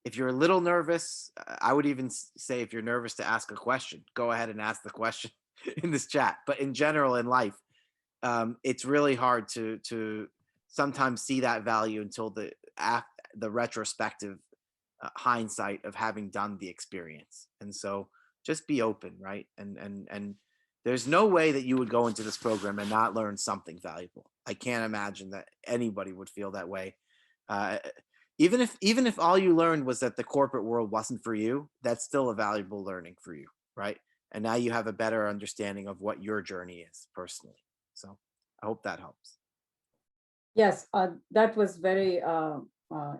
if you're a little nervous, I would even say if you're nervous to ask a question, go ahead and ask the question in this chat. But in general, in life, it's really hard to sometimes see that value until the retrospective hindsight of having done the experience. And so just be open, right? And there's no way that you would go into this program and not learn something valuable. I can't imagine that anybody would feel that way. Uh, even if all you learned was that the corporate world wasn't for you, that's still a valuable learning for you, right? And now you have a better understanding of what your journey is personally. So I hope that helps. Yes, that was very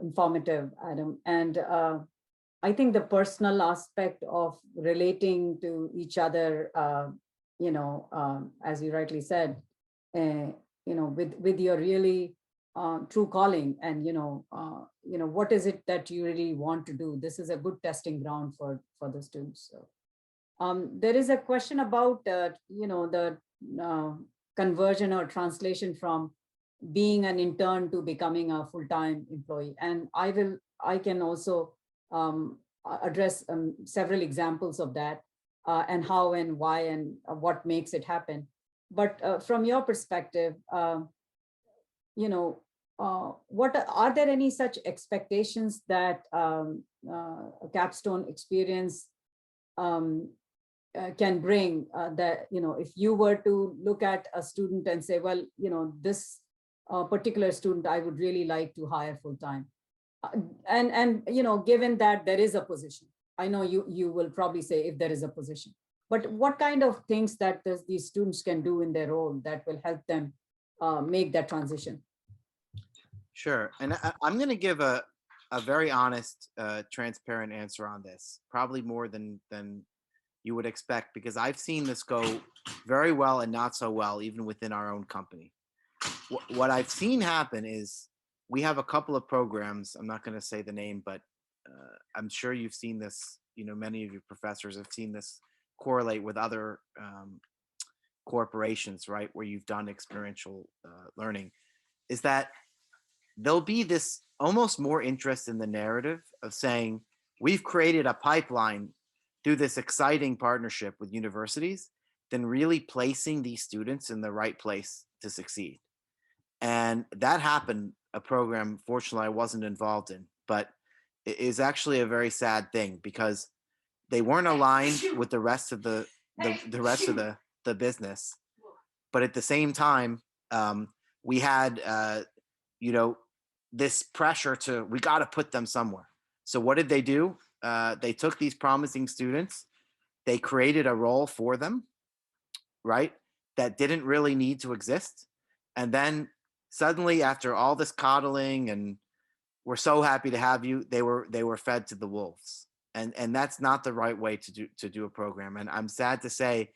informative, Adam. And I think the personal aspect of relating to each other, as you rightly said, uh, with your really true calling, and what is it that you really want to do. This is a good testing ground for the students. So there is a question about the conversion or translation from being an intern to becoming a full-time employee. And I can also address several examples of that, and how and why and what makes it happen. But from your perspective, what are there any such expectations that a capstone experience can bring, that, if you were to look at a student and say, well, this particular student, I would really like to hire full-time. And given that there is a position, I know you will probably say if there is a position, but what kind of things that these students can do in their role that will help them make that transition? Sure. And I'm going to give a very honest, transparent answer on this, probably more than you would expect, because I've seen this go very well and not so well, even within our own company. What I've seen happen is we have a couple of programs. I'm not going to say the name, but I'm sure you've seen this. Many of your professors have seen this correlate with other corporations, right, where you've done experiential learning, is that there'll be this almost more interest in the narrative of saying, we've created a pipeline through this exciting partnership with universities, than really placing these students in the right place to succeed. And that happened, a program, fortunately, I wasn't involved in, but it is actually a very sad thing, because they weren't aligned with the rest of the rest of the business. But at the same time, we had, this pressure to, we got to put them somewhere. So what did they do? They took these promising students, they created a role for them, right, that didn't really need to exist. And then suddenly, after all this coddling and we're so happy to have you, they were fed to the wolves. And that's not the right way to do a program. And I'm sad to say,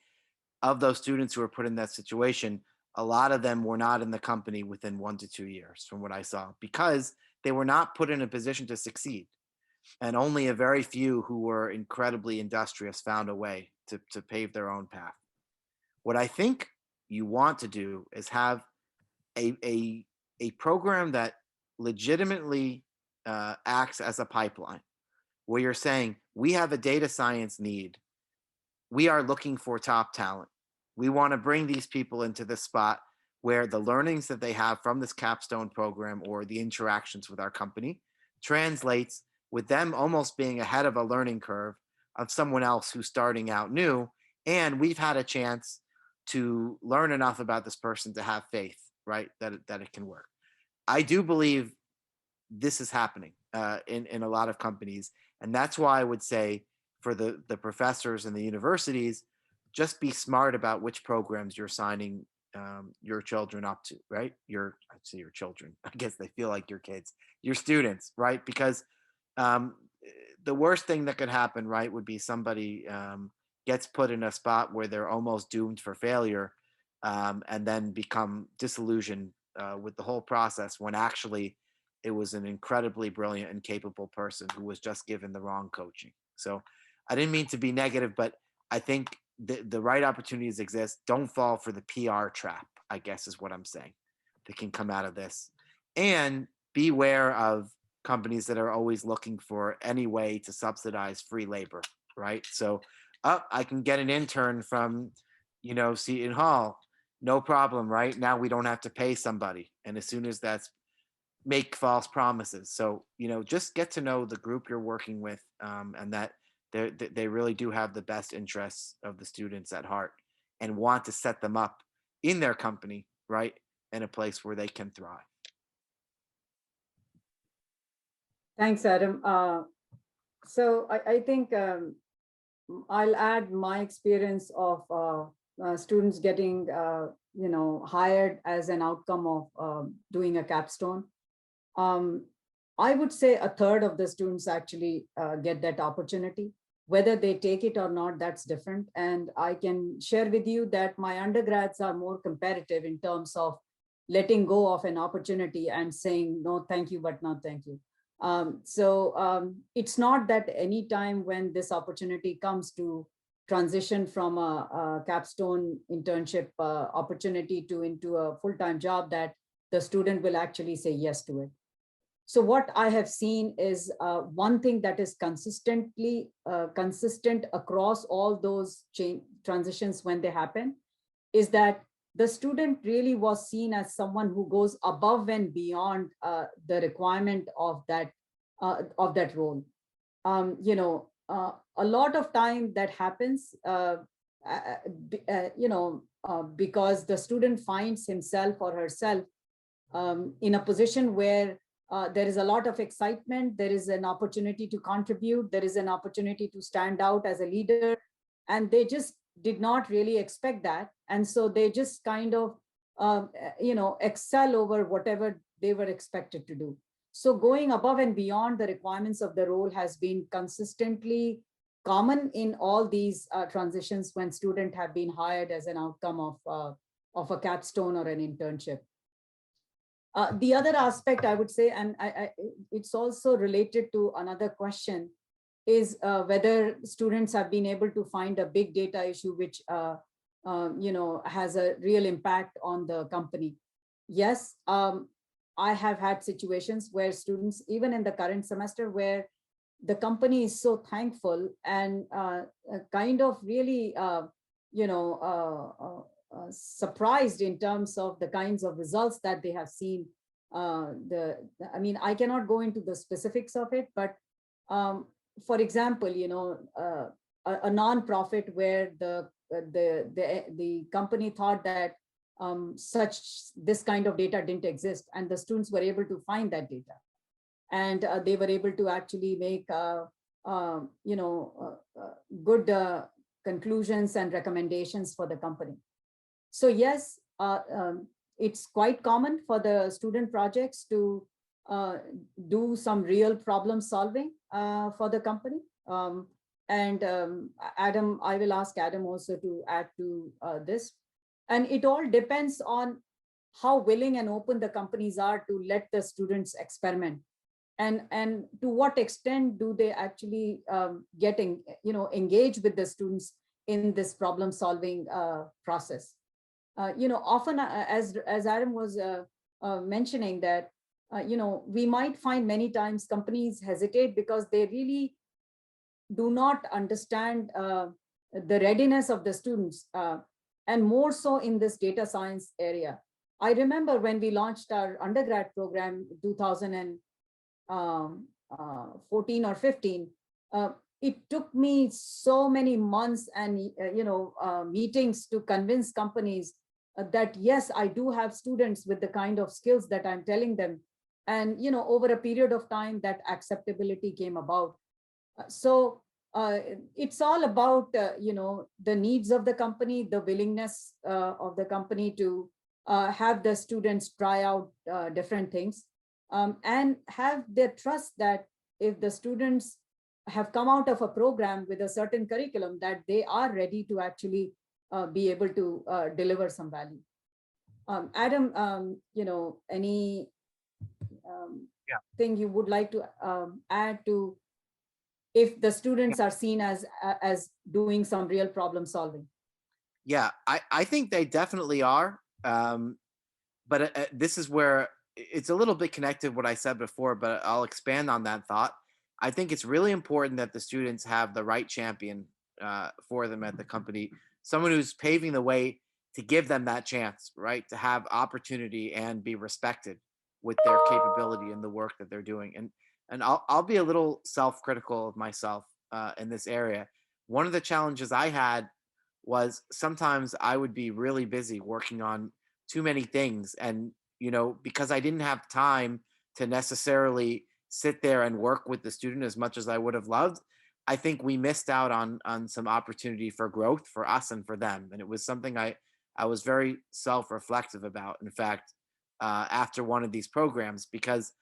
of those students who were put in that situation, a lot of them were not in the company within 1 to 2 years, from what I saw, because they were not put in a position to succeed. And only a very few who were incredibly industrious found a way to pave their own path. What I think you want to do is have a program that legitimately acts as a pipeline, where you're saying, we have a data science need. We are looking for top talent. We want to bring these people into this spot where the learnings that they have from this capstone program or the interactions with our company translates with them almost being ahead of a learning curve of someone else who's starting out new. And we've had a chance to learn enough about this person to have faith, right, that it can work. I do believe this is happening in a lot of companies. And that's why I would say, for the professors and the universities, just be smart about which programs you're signing your children up to, right? I'd say your children, I guess they feel like your kids, your students, right? Because the worst thing that could happen, right, would be somebody gets put in a spot where they're almost doomed for failure, and then become disillusioned with the whole process, when actually it was an incredibly brilliant and capable person who was just given the wrong coaching. So I didn't mean to be negative, but I think the right opportunities exist. Don't fall for the PR trap, I guess is what I'm saying, that can come out of this. And beware of companies that are always looking for any way to subsidize free labor, right? So I can get an intern from, Seton Hall. no problem, right? Now we don't have to pay somebody. And as soon as that's make false promises. So, just get to know the group you're working with, and that they really do have the best interests of the students at heart and want to set them up in their company, right? In a place where they can thrive. Thanks, Adam. So I think I'll add my experience of students getting, hired as an outcome of doing a capstone. I would say a third of the students actually get that opportunity. Whether they take it or not, that's different. And I can share with you that my undergrads are more competitive in terms of letting go of an opportunity and saying, no, thank you, but no, thank you. It's not that any time when this opportunity comes to transition from a capstone internship opportunity into a full-time job that the student will actually say yes to it. So what I have seen is one thing that is consistent across all those transitions when they happen is that the student really was seen as someone who goes above and beyond the requirement of that role. A lot of time that happens, because the student finds himself or herself in a position where there is a lot of excitement, there is an opportunity to contribute, there is an opportunity to stand out as a leader, and they just did not really expect that. And so they just kind of, excel over whatever they were expected to do. So going above and beyond the requirements of the role has been consistently common in all these transitions when students have been hired as an outcome of a capstone or an internship. The other aspect I would say, and it's also related to another question, is whether students have been able to find a big data issue which has a real impact on the company. Yes, I have had situations where students, even in the current semester, where the company is so thankful and kind of really, surprised in terms of the kinds of results that they have seen. I cannot go into the specifics of it, but for example, a non-profit where the company thought that this kind of data didn't exist, and the students were able to find that data, and they were able to actually make good conclusions and recommendations for the company. So yes, it's quite common for the student projects to do some real problem solving for the company. Adam, I will ask Adam also to add to this. And it all depends on how willing and open the companies are to let the students experiment. And to what extent do they actually engage with the students in this problem solving process. Often as Adam was mentioning that, we might find many times companies hesitate because they really do not understand the readiness of the students, and more so in this data science area. I remember when we launched our undergrad program in 2014 or 15, it took me so many months and meetings to convince companies that yes, I do have students with the kind of skills that I'm telling them. And over a period of time, that acceptability came about. So it's all about the needs of the company, the willingness of the company to have the students try out different things, and have their trust that if the students have come out of a program with a certain curriculum, that they are ready to actually be able to deliver some value. Adam, any thing you would like to add to if the students are seen as doing some real problem solving? Yeah, I think they definitely are. But this is where it's a little bit connected what I said before, but I'll expand on that thought. I think it's really important that the students have the right champion for them at the company, someone who's paving the way to give them that chance, right? To have opportunity and be respected with their capability and the work that they're doing. And I'll be a little self-critical of myself in this area. One of the challenges I had was sometimes I would be really busy working on too many things, and because I didn't have time to necessarily sit there and work with the student as much as I would have loved, I think we missed out on some opportunity for growth for us and for them. And it was something I was very self-reflective about. In fact, after one of these programs, because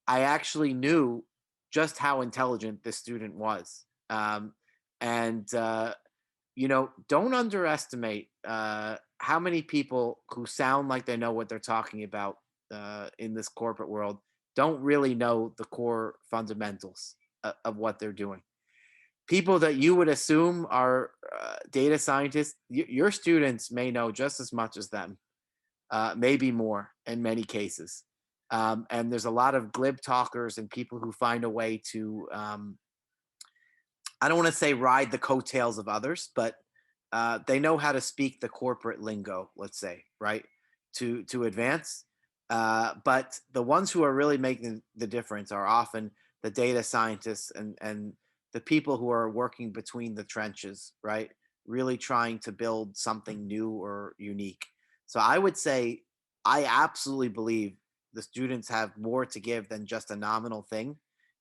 I actually knew just how intelligent this student was. And don't underestimate how many people who sound like they know what they're talking about in this corporate world don't really know the core fundamentals of what they're doing. People that you would assume are data scientists, your students may know just as much as them, maybe more in many cases. And there's a lot of glib talkers and people who find a way to, I don't want to say ride the coattails of others, but they know how to speak the corporate lingo, let's say, right, to advance. But the ones who are really making the difference are often the data scientists and the people who are working between the trenches, right? Really trying to build something new or unique. So I would say I absolutely believe the students have more to give than just a nominal thing.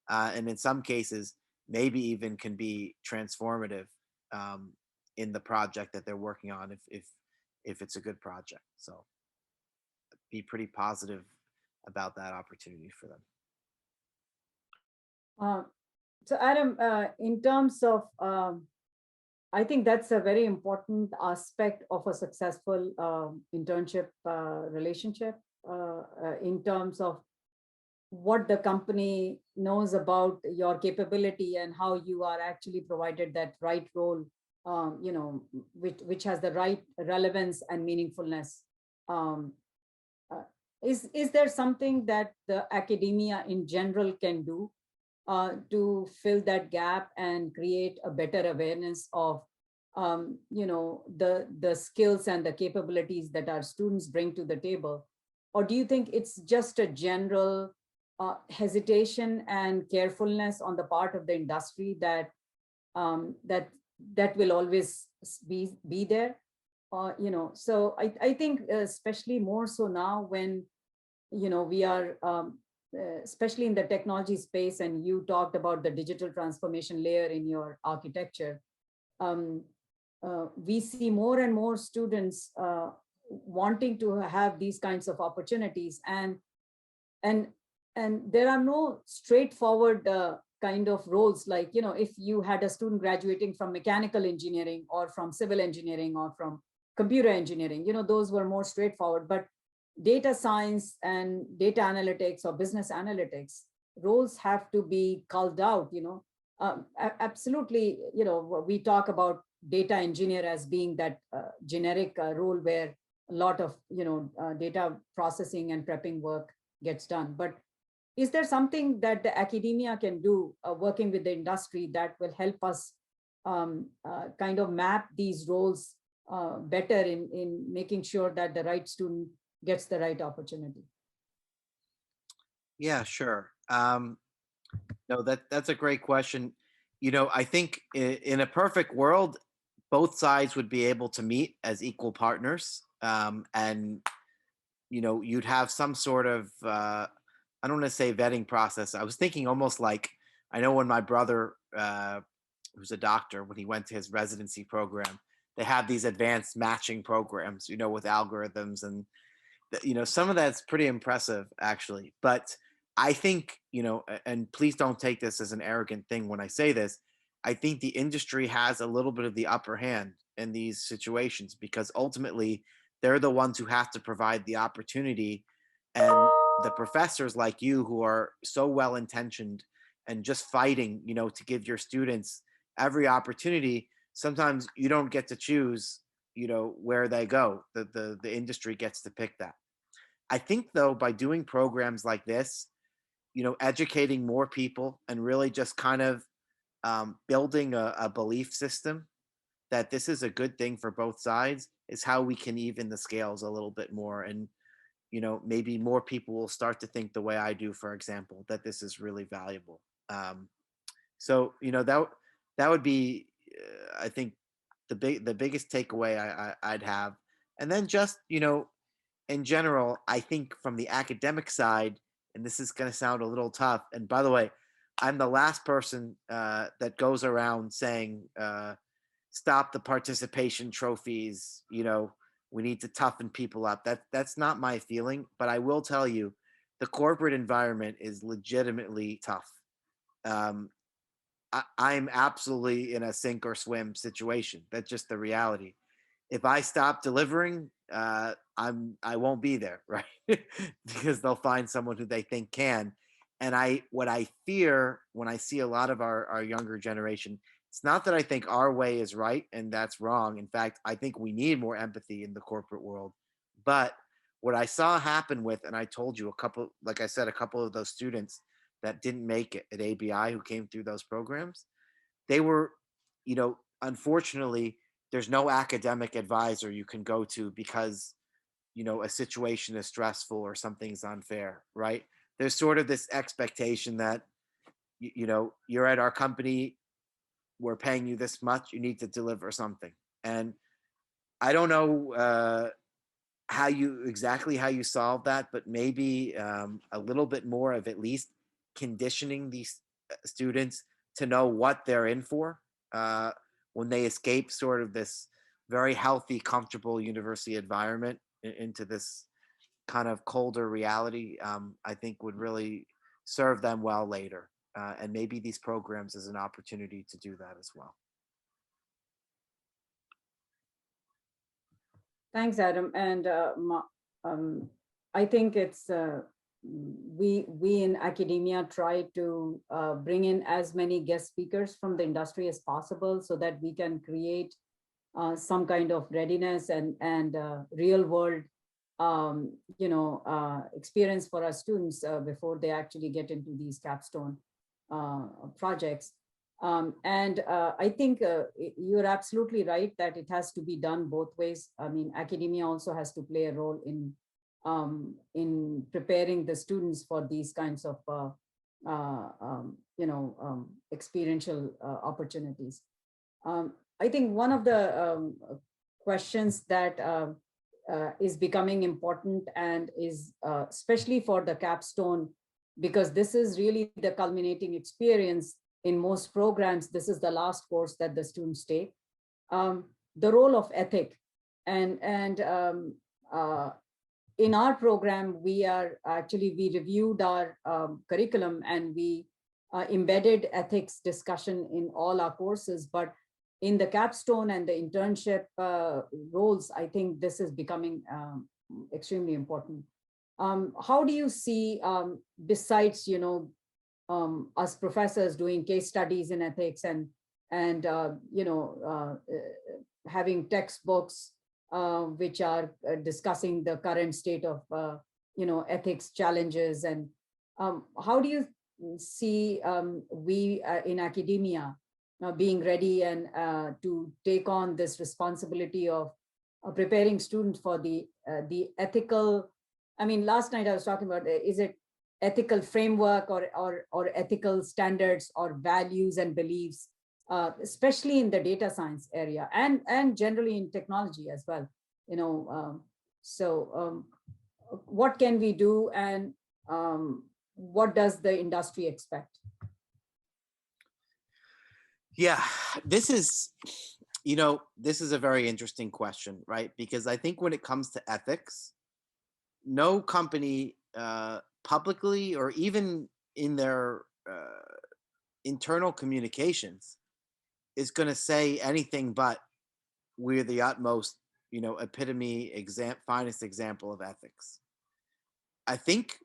And in some cases, maybe even can be transformative in the project that they're working on if it's a good project. So be pretty positive about that opportunity for them. Uh, so Adam, in terms of, I think that's a very important aspect of a successful internship relationship in terms of what the company knows about your capability and how you are actually provided that right role, which has the right relevance and meaningfulness. Um, uh, is there something that the academia in general can do to fill that gap and create a better awareness of the skills and the capabilities that our students bring to the table? Or do you think it's just a general hesitation and carefulness on the part of the industry that that will always be there? So I think especially more so now when we are especially in the technology space, and you talked about the digital transformation layer in your architecture. um, we see more and more students wanting to have these kinds of opportunities, and there are no straightforward kind of roles, like if you had a student graduating from mechanical engineering or from civil engineering or from computer engineering, those were more straightforward. But data science and data analytics or business analytics roles have to be culled out. Absolutely, we talk about data engineer as being that generic role where a lot of data processing and prepping work gets done. But is there something that the academia can do, working with the industry, that will help us kind of map these roles better in making sure that the right student gets the right opportunity? Yeah, sure. No, that's a great question. I think in a perfect world, both sides would be able to meet as equal partners, and you'd have some sort of I don't want to say vetting process. I was thinking almost like, I know when my brother, who's a doctor, when he went to his residency program, they have these advanced matching programs, with algorithms, and some of that's pretty impressive actually. But I think, and please don't take this as an arrogant thing when I say this, I think the industry has a little bit of the upper hand in these situations, because ultimately they're the ones who have to provide the opportunity. And the professors like you, who are so well intentioned and just fighting, to give your students every opportunity, sometimes you don't get to choose, where they go. The industry gets to pick that. I think though, by doing programs like this, educating more people and really just kind of building a belief system that this is a good thing for both sides, is how we can even the scales a little bit more. And, maybe more people will start to think the way I do, for example, that this is really valuable. Um, so, that would be, I think, the biggest takeaway I'd have. And then just, in general, I think from the academic side, and this is going to sound a little tough. And by the way, I'm the last person that goes around saying, stop the participation trophies. We need to toughen people up. That's not my feeling. But I will tell you, the corporate environment is legitimately tough. Um, I'm absolutely in a sink or swim situation. That's just the reality. If I stop delivering, I won't be there, right? Because they'll find someone who they think can. And what I fear when I see a lot of our younger generation, it's not that I think our way is right and that's wrong. In fact, I think we need more empathy in the corporate world. But what I saw happen with, and I told you like I said, a couple of those students that didn't make it at ABI who came through those programs, they were, unfortunately, there's no academic advisor you can go to because, a situation is stressful or something's unfair, right? There's sort of this expectation that, you're at our company, we're paying you this much, you need to deliver something. And I don't know how you solve that, but maybe a little bit more of at least conditioning these students to know what they're in for uh, when they escape sort of this very healthy, comfortable university environment into this kind of colder reality. I think would really serve them well later. And maybe these programs is an opportunity to do that as well. Thanks, Adam. And I think it's we in academia try to bring in as many guest speakers from the industry as possible so that we can create some kind of readiness and real world experience for our students before they actually get into these capstone projects. I think you're absolutely right that it has to be done both ways. I mean, academia also has to play a role in preparing the students for these kinds of experiential opportunities. I think one of the questions that is becoming important and is especially for the capstone, because this is really the culminating experience in most programs. This is the last course that the students take. The role of ethic and in our program, we reviewed our curriculum and we embedded ethics discussion in all our courses. But in the capstone and the internship roles, I think this is becoming extremely important. How do you see, besides, us professors doing case studies in ethics and having textbooks which are discussing the current state of ethics challenges, and how do you see we in academia being ready and to take on this responsibility of preparing students for the ethical? I mean, last night I was talking about, is it ethical framework or ethical standards or values and beliefs, especially in the data science area and generally in technology as well. What can we do, and what does the industry expect? Yeah, this is a very interesting question, right? Because I think when it comes to ethics, no company publicly or even in their internal communications is going to say anything but we're the utmost, finest example of ethics. I think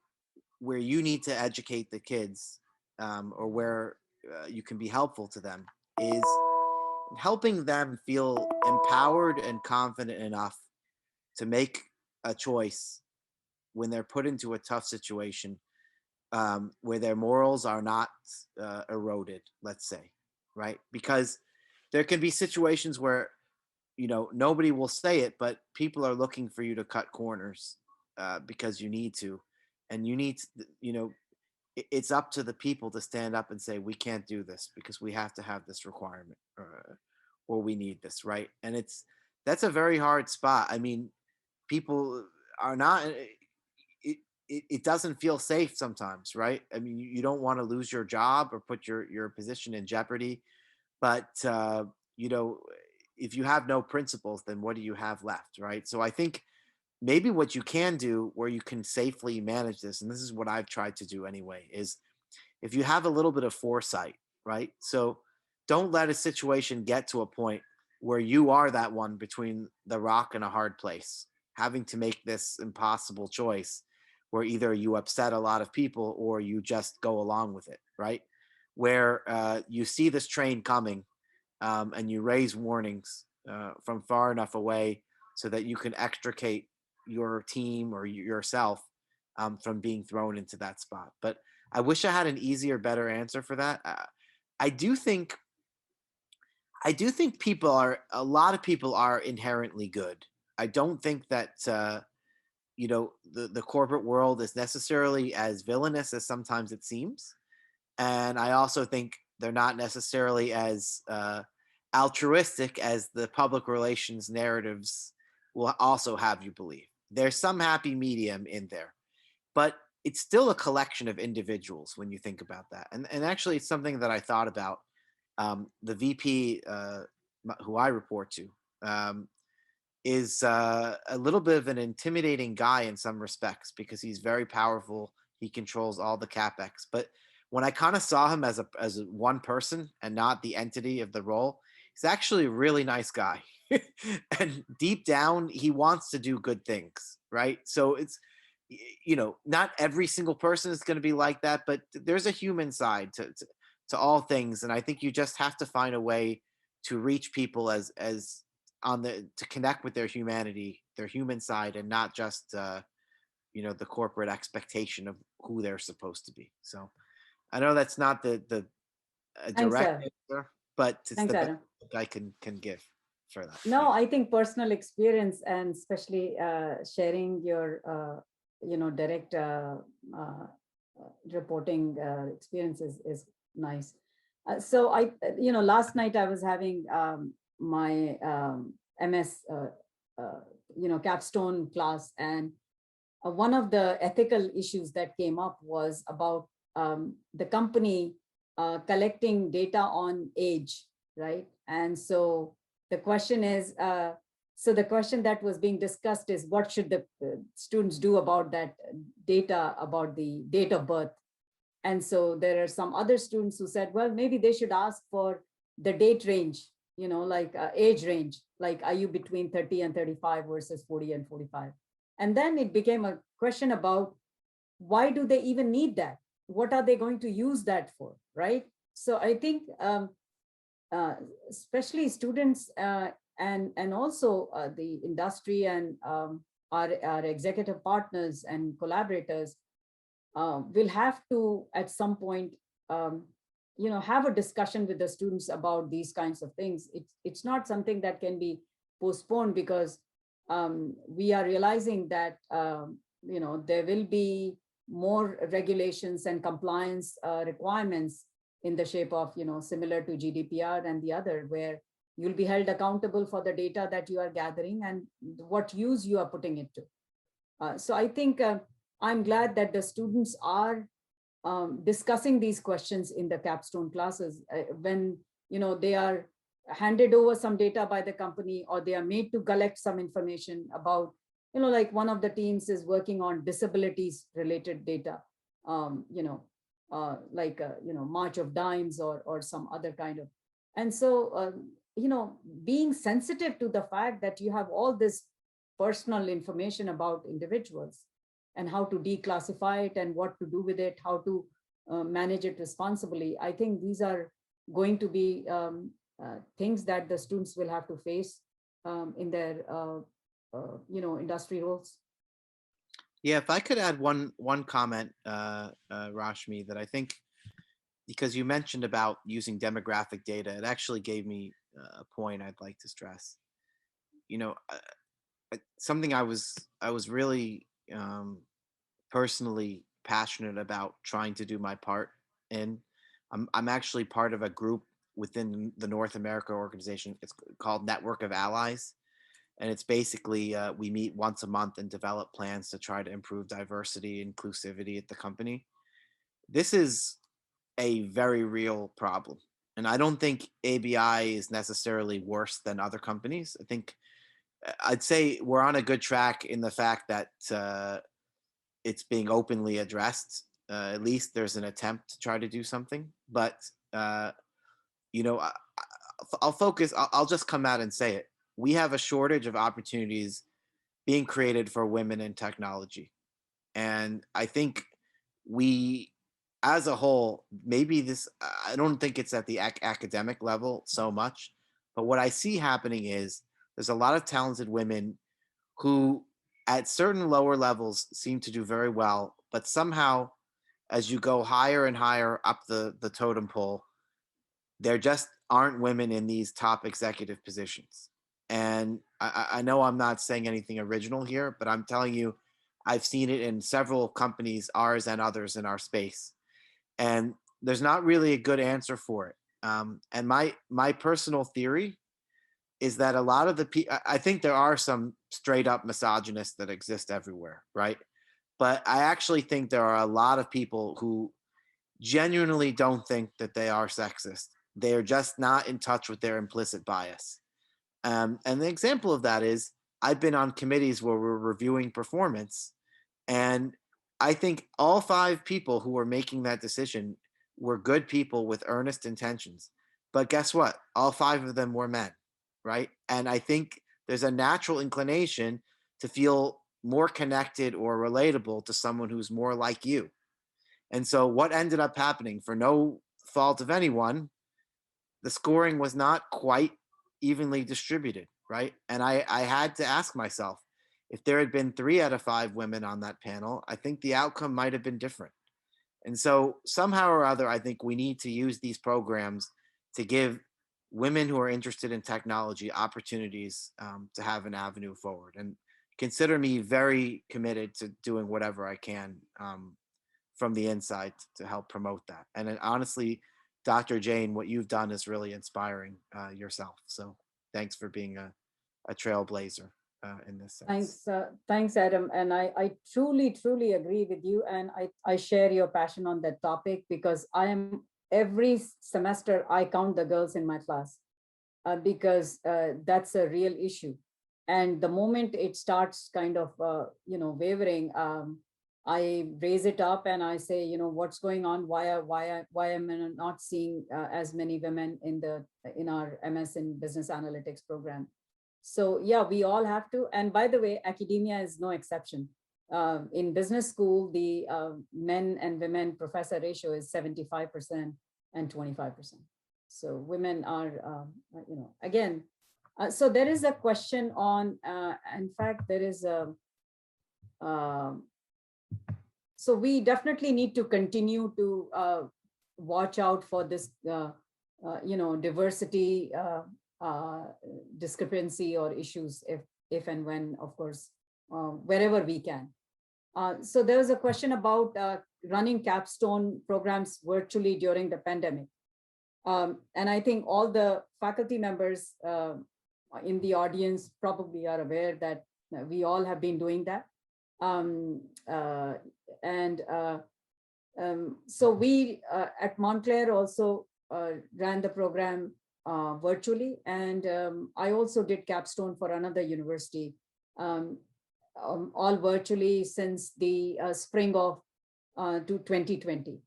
where you need to educate the kids, or where you can be helpful to them, is helping them feel empowered and confident enough to make a choice when they're put into a tough situation, where their morals are not eroded, let's say, right? Because there can be situations where nobody will say it, but people are looking for you to cut corners because you need to, and you need to, it's up to the people to stand up and say, we can't do this because we have to have this requirement, or we need this, right? And that's a very hard spot. I mean, people are not, it doesn't feel safe sometimes, right? I mean, you don't want to lose your job or put your position in jeopardy, but you know, if you have no principles, then what do you have left, right? So I think maybe what you can do where you can safely manage this, and this is what I've tried to do anyway, is if you have a little bit of foresight, right? So don't let a situation get to a point where you are that one between the rock and a hard place, having to make this impossible choice where either you upset a lot of people or you just go along with it, right? Where you see this train coming, and you raise warnings from far enough away so that you can extricate your team or yourself from being thrown into that spot. But I wish I had an easier, better answer for that. I do think people are a lot of people are inherently good. I don't think that the corporate world is necessarily as villainous as sometimes it seems, and I also think they're not necessarily as altruistic as the public relations narratives will also have you believe. There's some happy medium in there, but it's still a collection of individuals when you think about that. And actually, it's something that I thought about. The VP, who I report to, is a little bit of an intimidating guy in some respects because he's very powerful. He controls all the capex. But when I kind of saw him as a one person and not the entity of the role, he's actually a really nice guy. And deep down, he wants to do good things, right? So it's not every single person is going to be like that, but there's a human side to all things, and I think you just have to find a way to reach people as to connect with their humanity, their human side, and not just the corporate expectation of who they're supposed to be. So I know that's not the Thanks, direct Adam. answer, but it's Thanks, the best Adam. I can give for that. No, I think personal experience and especially sharing your, direct reporting experiences is nice. So last night I was having my MS, Capstone class, and one of the ethical issues that came up was about the company collecting data on age, right? And so the question is, so the question that was being discussed is what should the students do about that data, about the date of birth? And so there are some other students who said, well, maybe they should ask for the date range, like age range, like are you between 30 and 35 versus 40 and 45? And then it became a question about why do they even need that? What are they going to use that for, right? So I think especially students and also the industry and our executive partners and collaborators will have to at some point have a discussion with the students about these kinds of things. It's not something that can be postponed because we are realizing that there will be more regulations and compliance requirements in the shape of similar to GDPR and the other, where you'll be held accountable for the data that you are gathering and what use you are putting it to. So I think I'm glad that the students are discussing these questions in the capstone classes when they are handed over some data by the company, or they are made to collect some information about, like one of the teams is working on disabilities related data, March of Dimes or some other kind of. And so, being sensitive to the fact that you have all this personal information about individuals and how to declassify it and what to do with it, how to manage it responsibly. I think these are going to be things that the students will have to face in their, industry roles. Yeah, if I could add one comment, Rashmi, that I think, because you mentioned about using demographic data, it actually gave me a point I'd like to stress. you know, something I was really personally passionate about trying to do my part in. I'm actually part of a group within the North America organization. It's called Network of Allies, and it's basically we meet once a month and develop plans to try to improve diversity, inclusivity at the company. This is a very real problem, and I don't think ABI is necessarily worse than other companies. I think I'd say we're on a good track in the fact that it's being openly addressed. At least there's an attempt to try to do something. But uh, you know, I'll focus. I'll just come out and say it. We have a shortage of opportunities being created for women in technology, and I think we, as a whole, maybe this. I don't think it's at the academic level so much, but what I see happening is there's a lot of talented women who at certain lower levels seem to do very well, but somehow as you go higher and higher up the totem pole, there just aren't women in these top executive positions. And I know I'm not saying anything original here, but I'm telling you, I've seen it in several companies, ours and others in our space. And there's not really a good answer for it. And my personal theory is that a lot of the people, I think there are some straight up misogynists that exist everywhere, right? But I actually think there are a lot of people who genuinely don't think that they are sexist. They are just not in touch with their implicit bias. And the example of that is I've been on committees where we're reviewing performance, and I think all five people who were making that decision were good people with earnest intentions. But guess what? All five of them were men, right? And I think there's a natural inclination to feel more connected or relatable to someone who's more like you. And so what ended up happening, for no fault of anyone, the scoring was not quite evenly distributed, right? And I had to ask myself, if there had been 3 out of 5 women on that panel, I think the outcome might have been different. And so somehow or other, I think we need to use these programs to give women who are interested in technology opportunities to have an avenue forward. And consider me very committed to doing whatever I can from the inside to help promote that. And then, honestly, Dr. Jain, what you've done is really inspiring yourself. So thanks for being a trailblazer in this sense. Thanks, Adam. And I truly, truly agree with you. And I share your passion on that topic, because every semester, I count the girls in my class because that's a real issue. And the moment it starts kind of, wavering, I raise it up and I say, what's going on? Why am I not seeing as many women in our MS in Business Analytics program? So yeah, we all have to. And by the way, academia is no exception. In business school, the men and women professor ratio is 75% and 25%. So women are, again, so there is a question on, in fact, there is a, so we definitely need to continue to watch out for this, diversity discrepancy or issues if and when, of course, wherever we can. So there was a question about running capstone programs virtually during the pandemic. And I think all the faculty members in the audience probably are aware that we all have been doing that. So we at Montclair also ran the program virtually, and I also did capstone for another university, all virtually since the spring of 2020.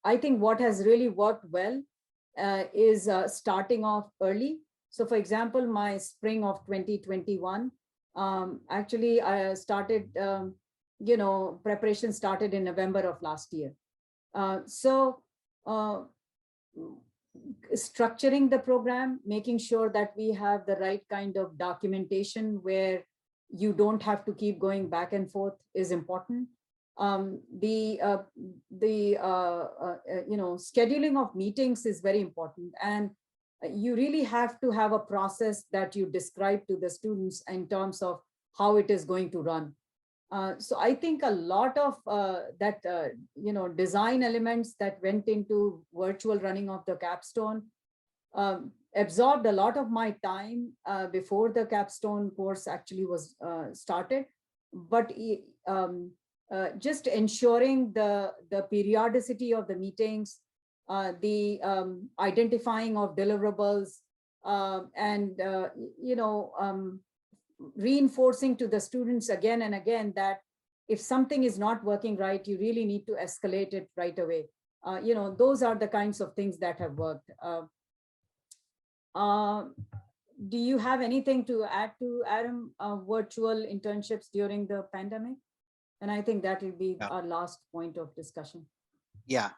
I think what has really worked well is starting off early. So for example, my spring of 2021, actually I started, preparation started in November of last year. Structuring the program, making sure that we have the right kind of documentation where you don't have to keep going back and forth is important. Scheduling of meetings is very important. And you really have to have a process that you describe to the students in terms of how it is going to run. So I think a lot of design elements that went into virtual running of the Capstone absorbed a lot of my time before the Capstone course actually was started. But just ensuring the periodicity of the meetings, the identifying of deliverables, and reinforcing to the students again and again that if something is not working right, you really need to escalate it right away. Those are the kinds of things that have worked. Do you have anything to add to, Adam, virtual internships during the pandemic? And I think that will be our last point of discussion. Yeah,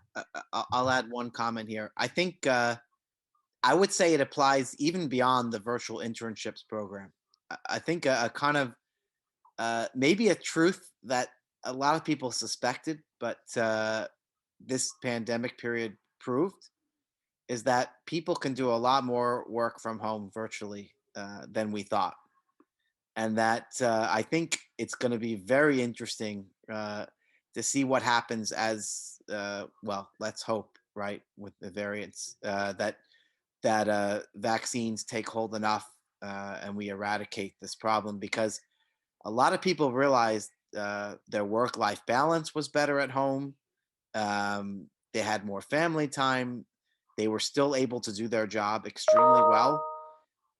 I'll add one comment here. I think I would say it applies even beyond the virtual internships program. I think a kind of maybe a truth that a lot of people suspected, but this pandemic period proved, is that people can do a lot more work from home virtually than we thought. And that I think it's going to be very interesting to see what happens as, well, let's hope, right, with the variants, that vaccines take hold enough and we eradicate this problem, because a lot of people realized their work-life balance was better at home. They had more family time. They were still able to do their job extremely well.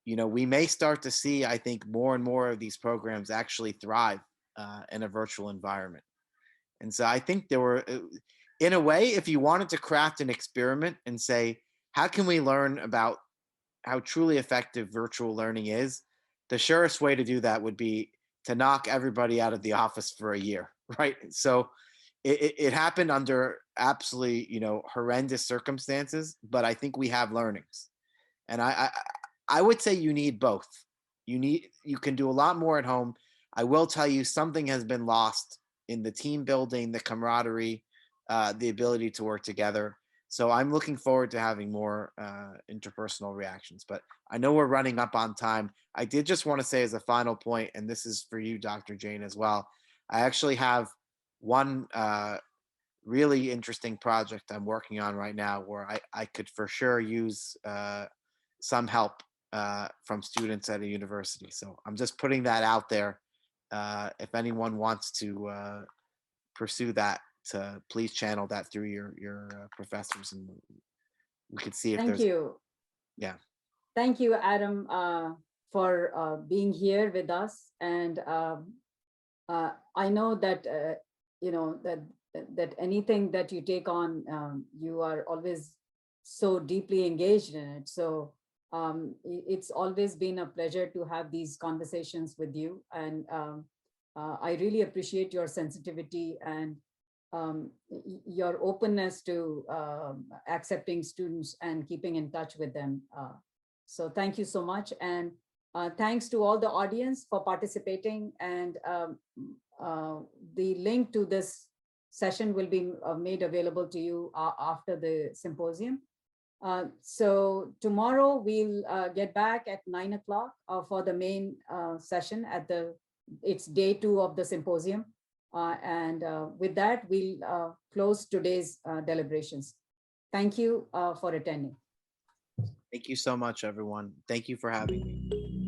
We may start to see, I think, more and more of these programs actually thrive in a virtual environment. And so I think there were, in a way, if you wanted to craft an experiment and say, how can we learn about how truly effective virtual learning is, the surest way to do that would be to knock everybody out of the office for a year, right? So it happened under absolutely, horrendous circumstances, but I think we have learnings. And I would say you need both. You can do a lot more at home. I will tell you, something has been lost in the team building, the camaraderie, the ability to work together. So I'm looking forward to having more interpersonal reactions. But I know we're running up on time. I did just want to say as a final point, and this is for you, Dr. Jain, as well. I actually have one really interesting project I'm working on right now where I could for sure use some help from students at a university. So I'm just putting that out there. If anyone wants to pursue that, to please channel that through your professors, and we could see if Thank there's. you. Yeah. Thank you, Adam, for being here with us. And I know that that anything that you take on, you are always so deeply engaged in it. So it's always been a pleasure to have these conversations with you. And I really appreciate your sensitivity and your openness to accepting students and keeping in touch with them. So thank you so much. And thanks to all the audience for participating. And the link to this session will be made available to you after the symposium. So tomorrow we'll get back at 9 o'clock for the main session it's day 2 of the symposium. And with that, we'll close today's deliberations. Thank you for attending. Thank you so much, everyone. Thank you for having me.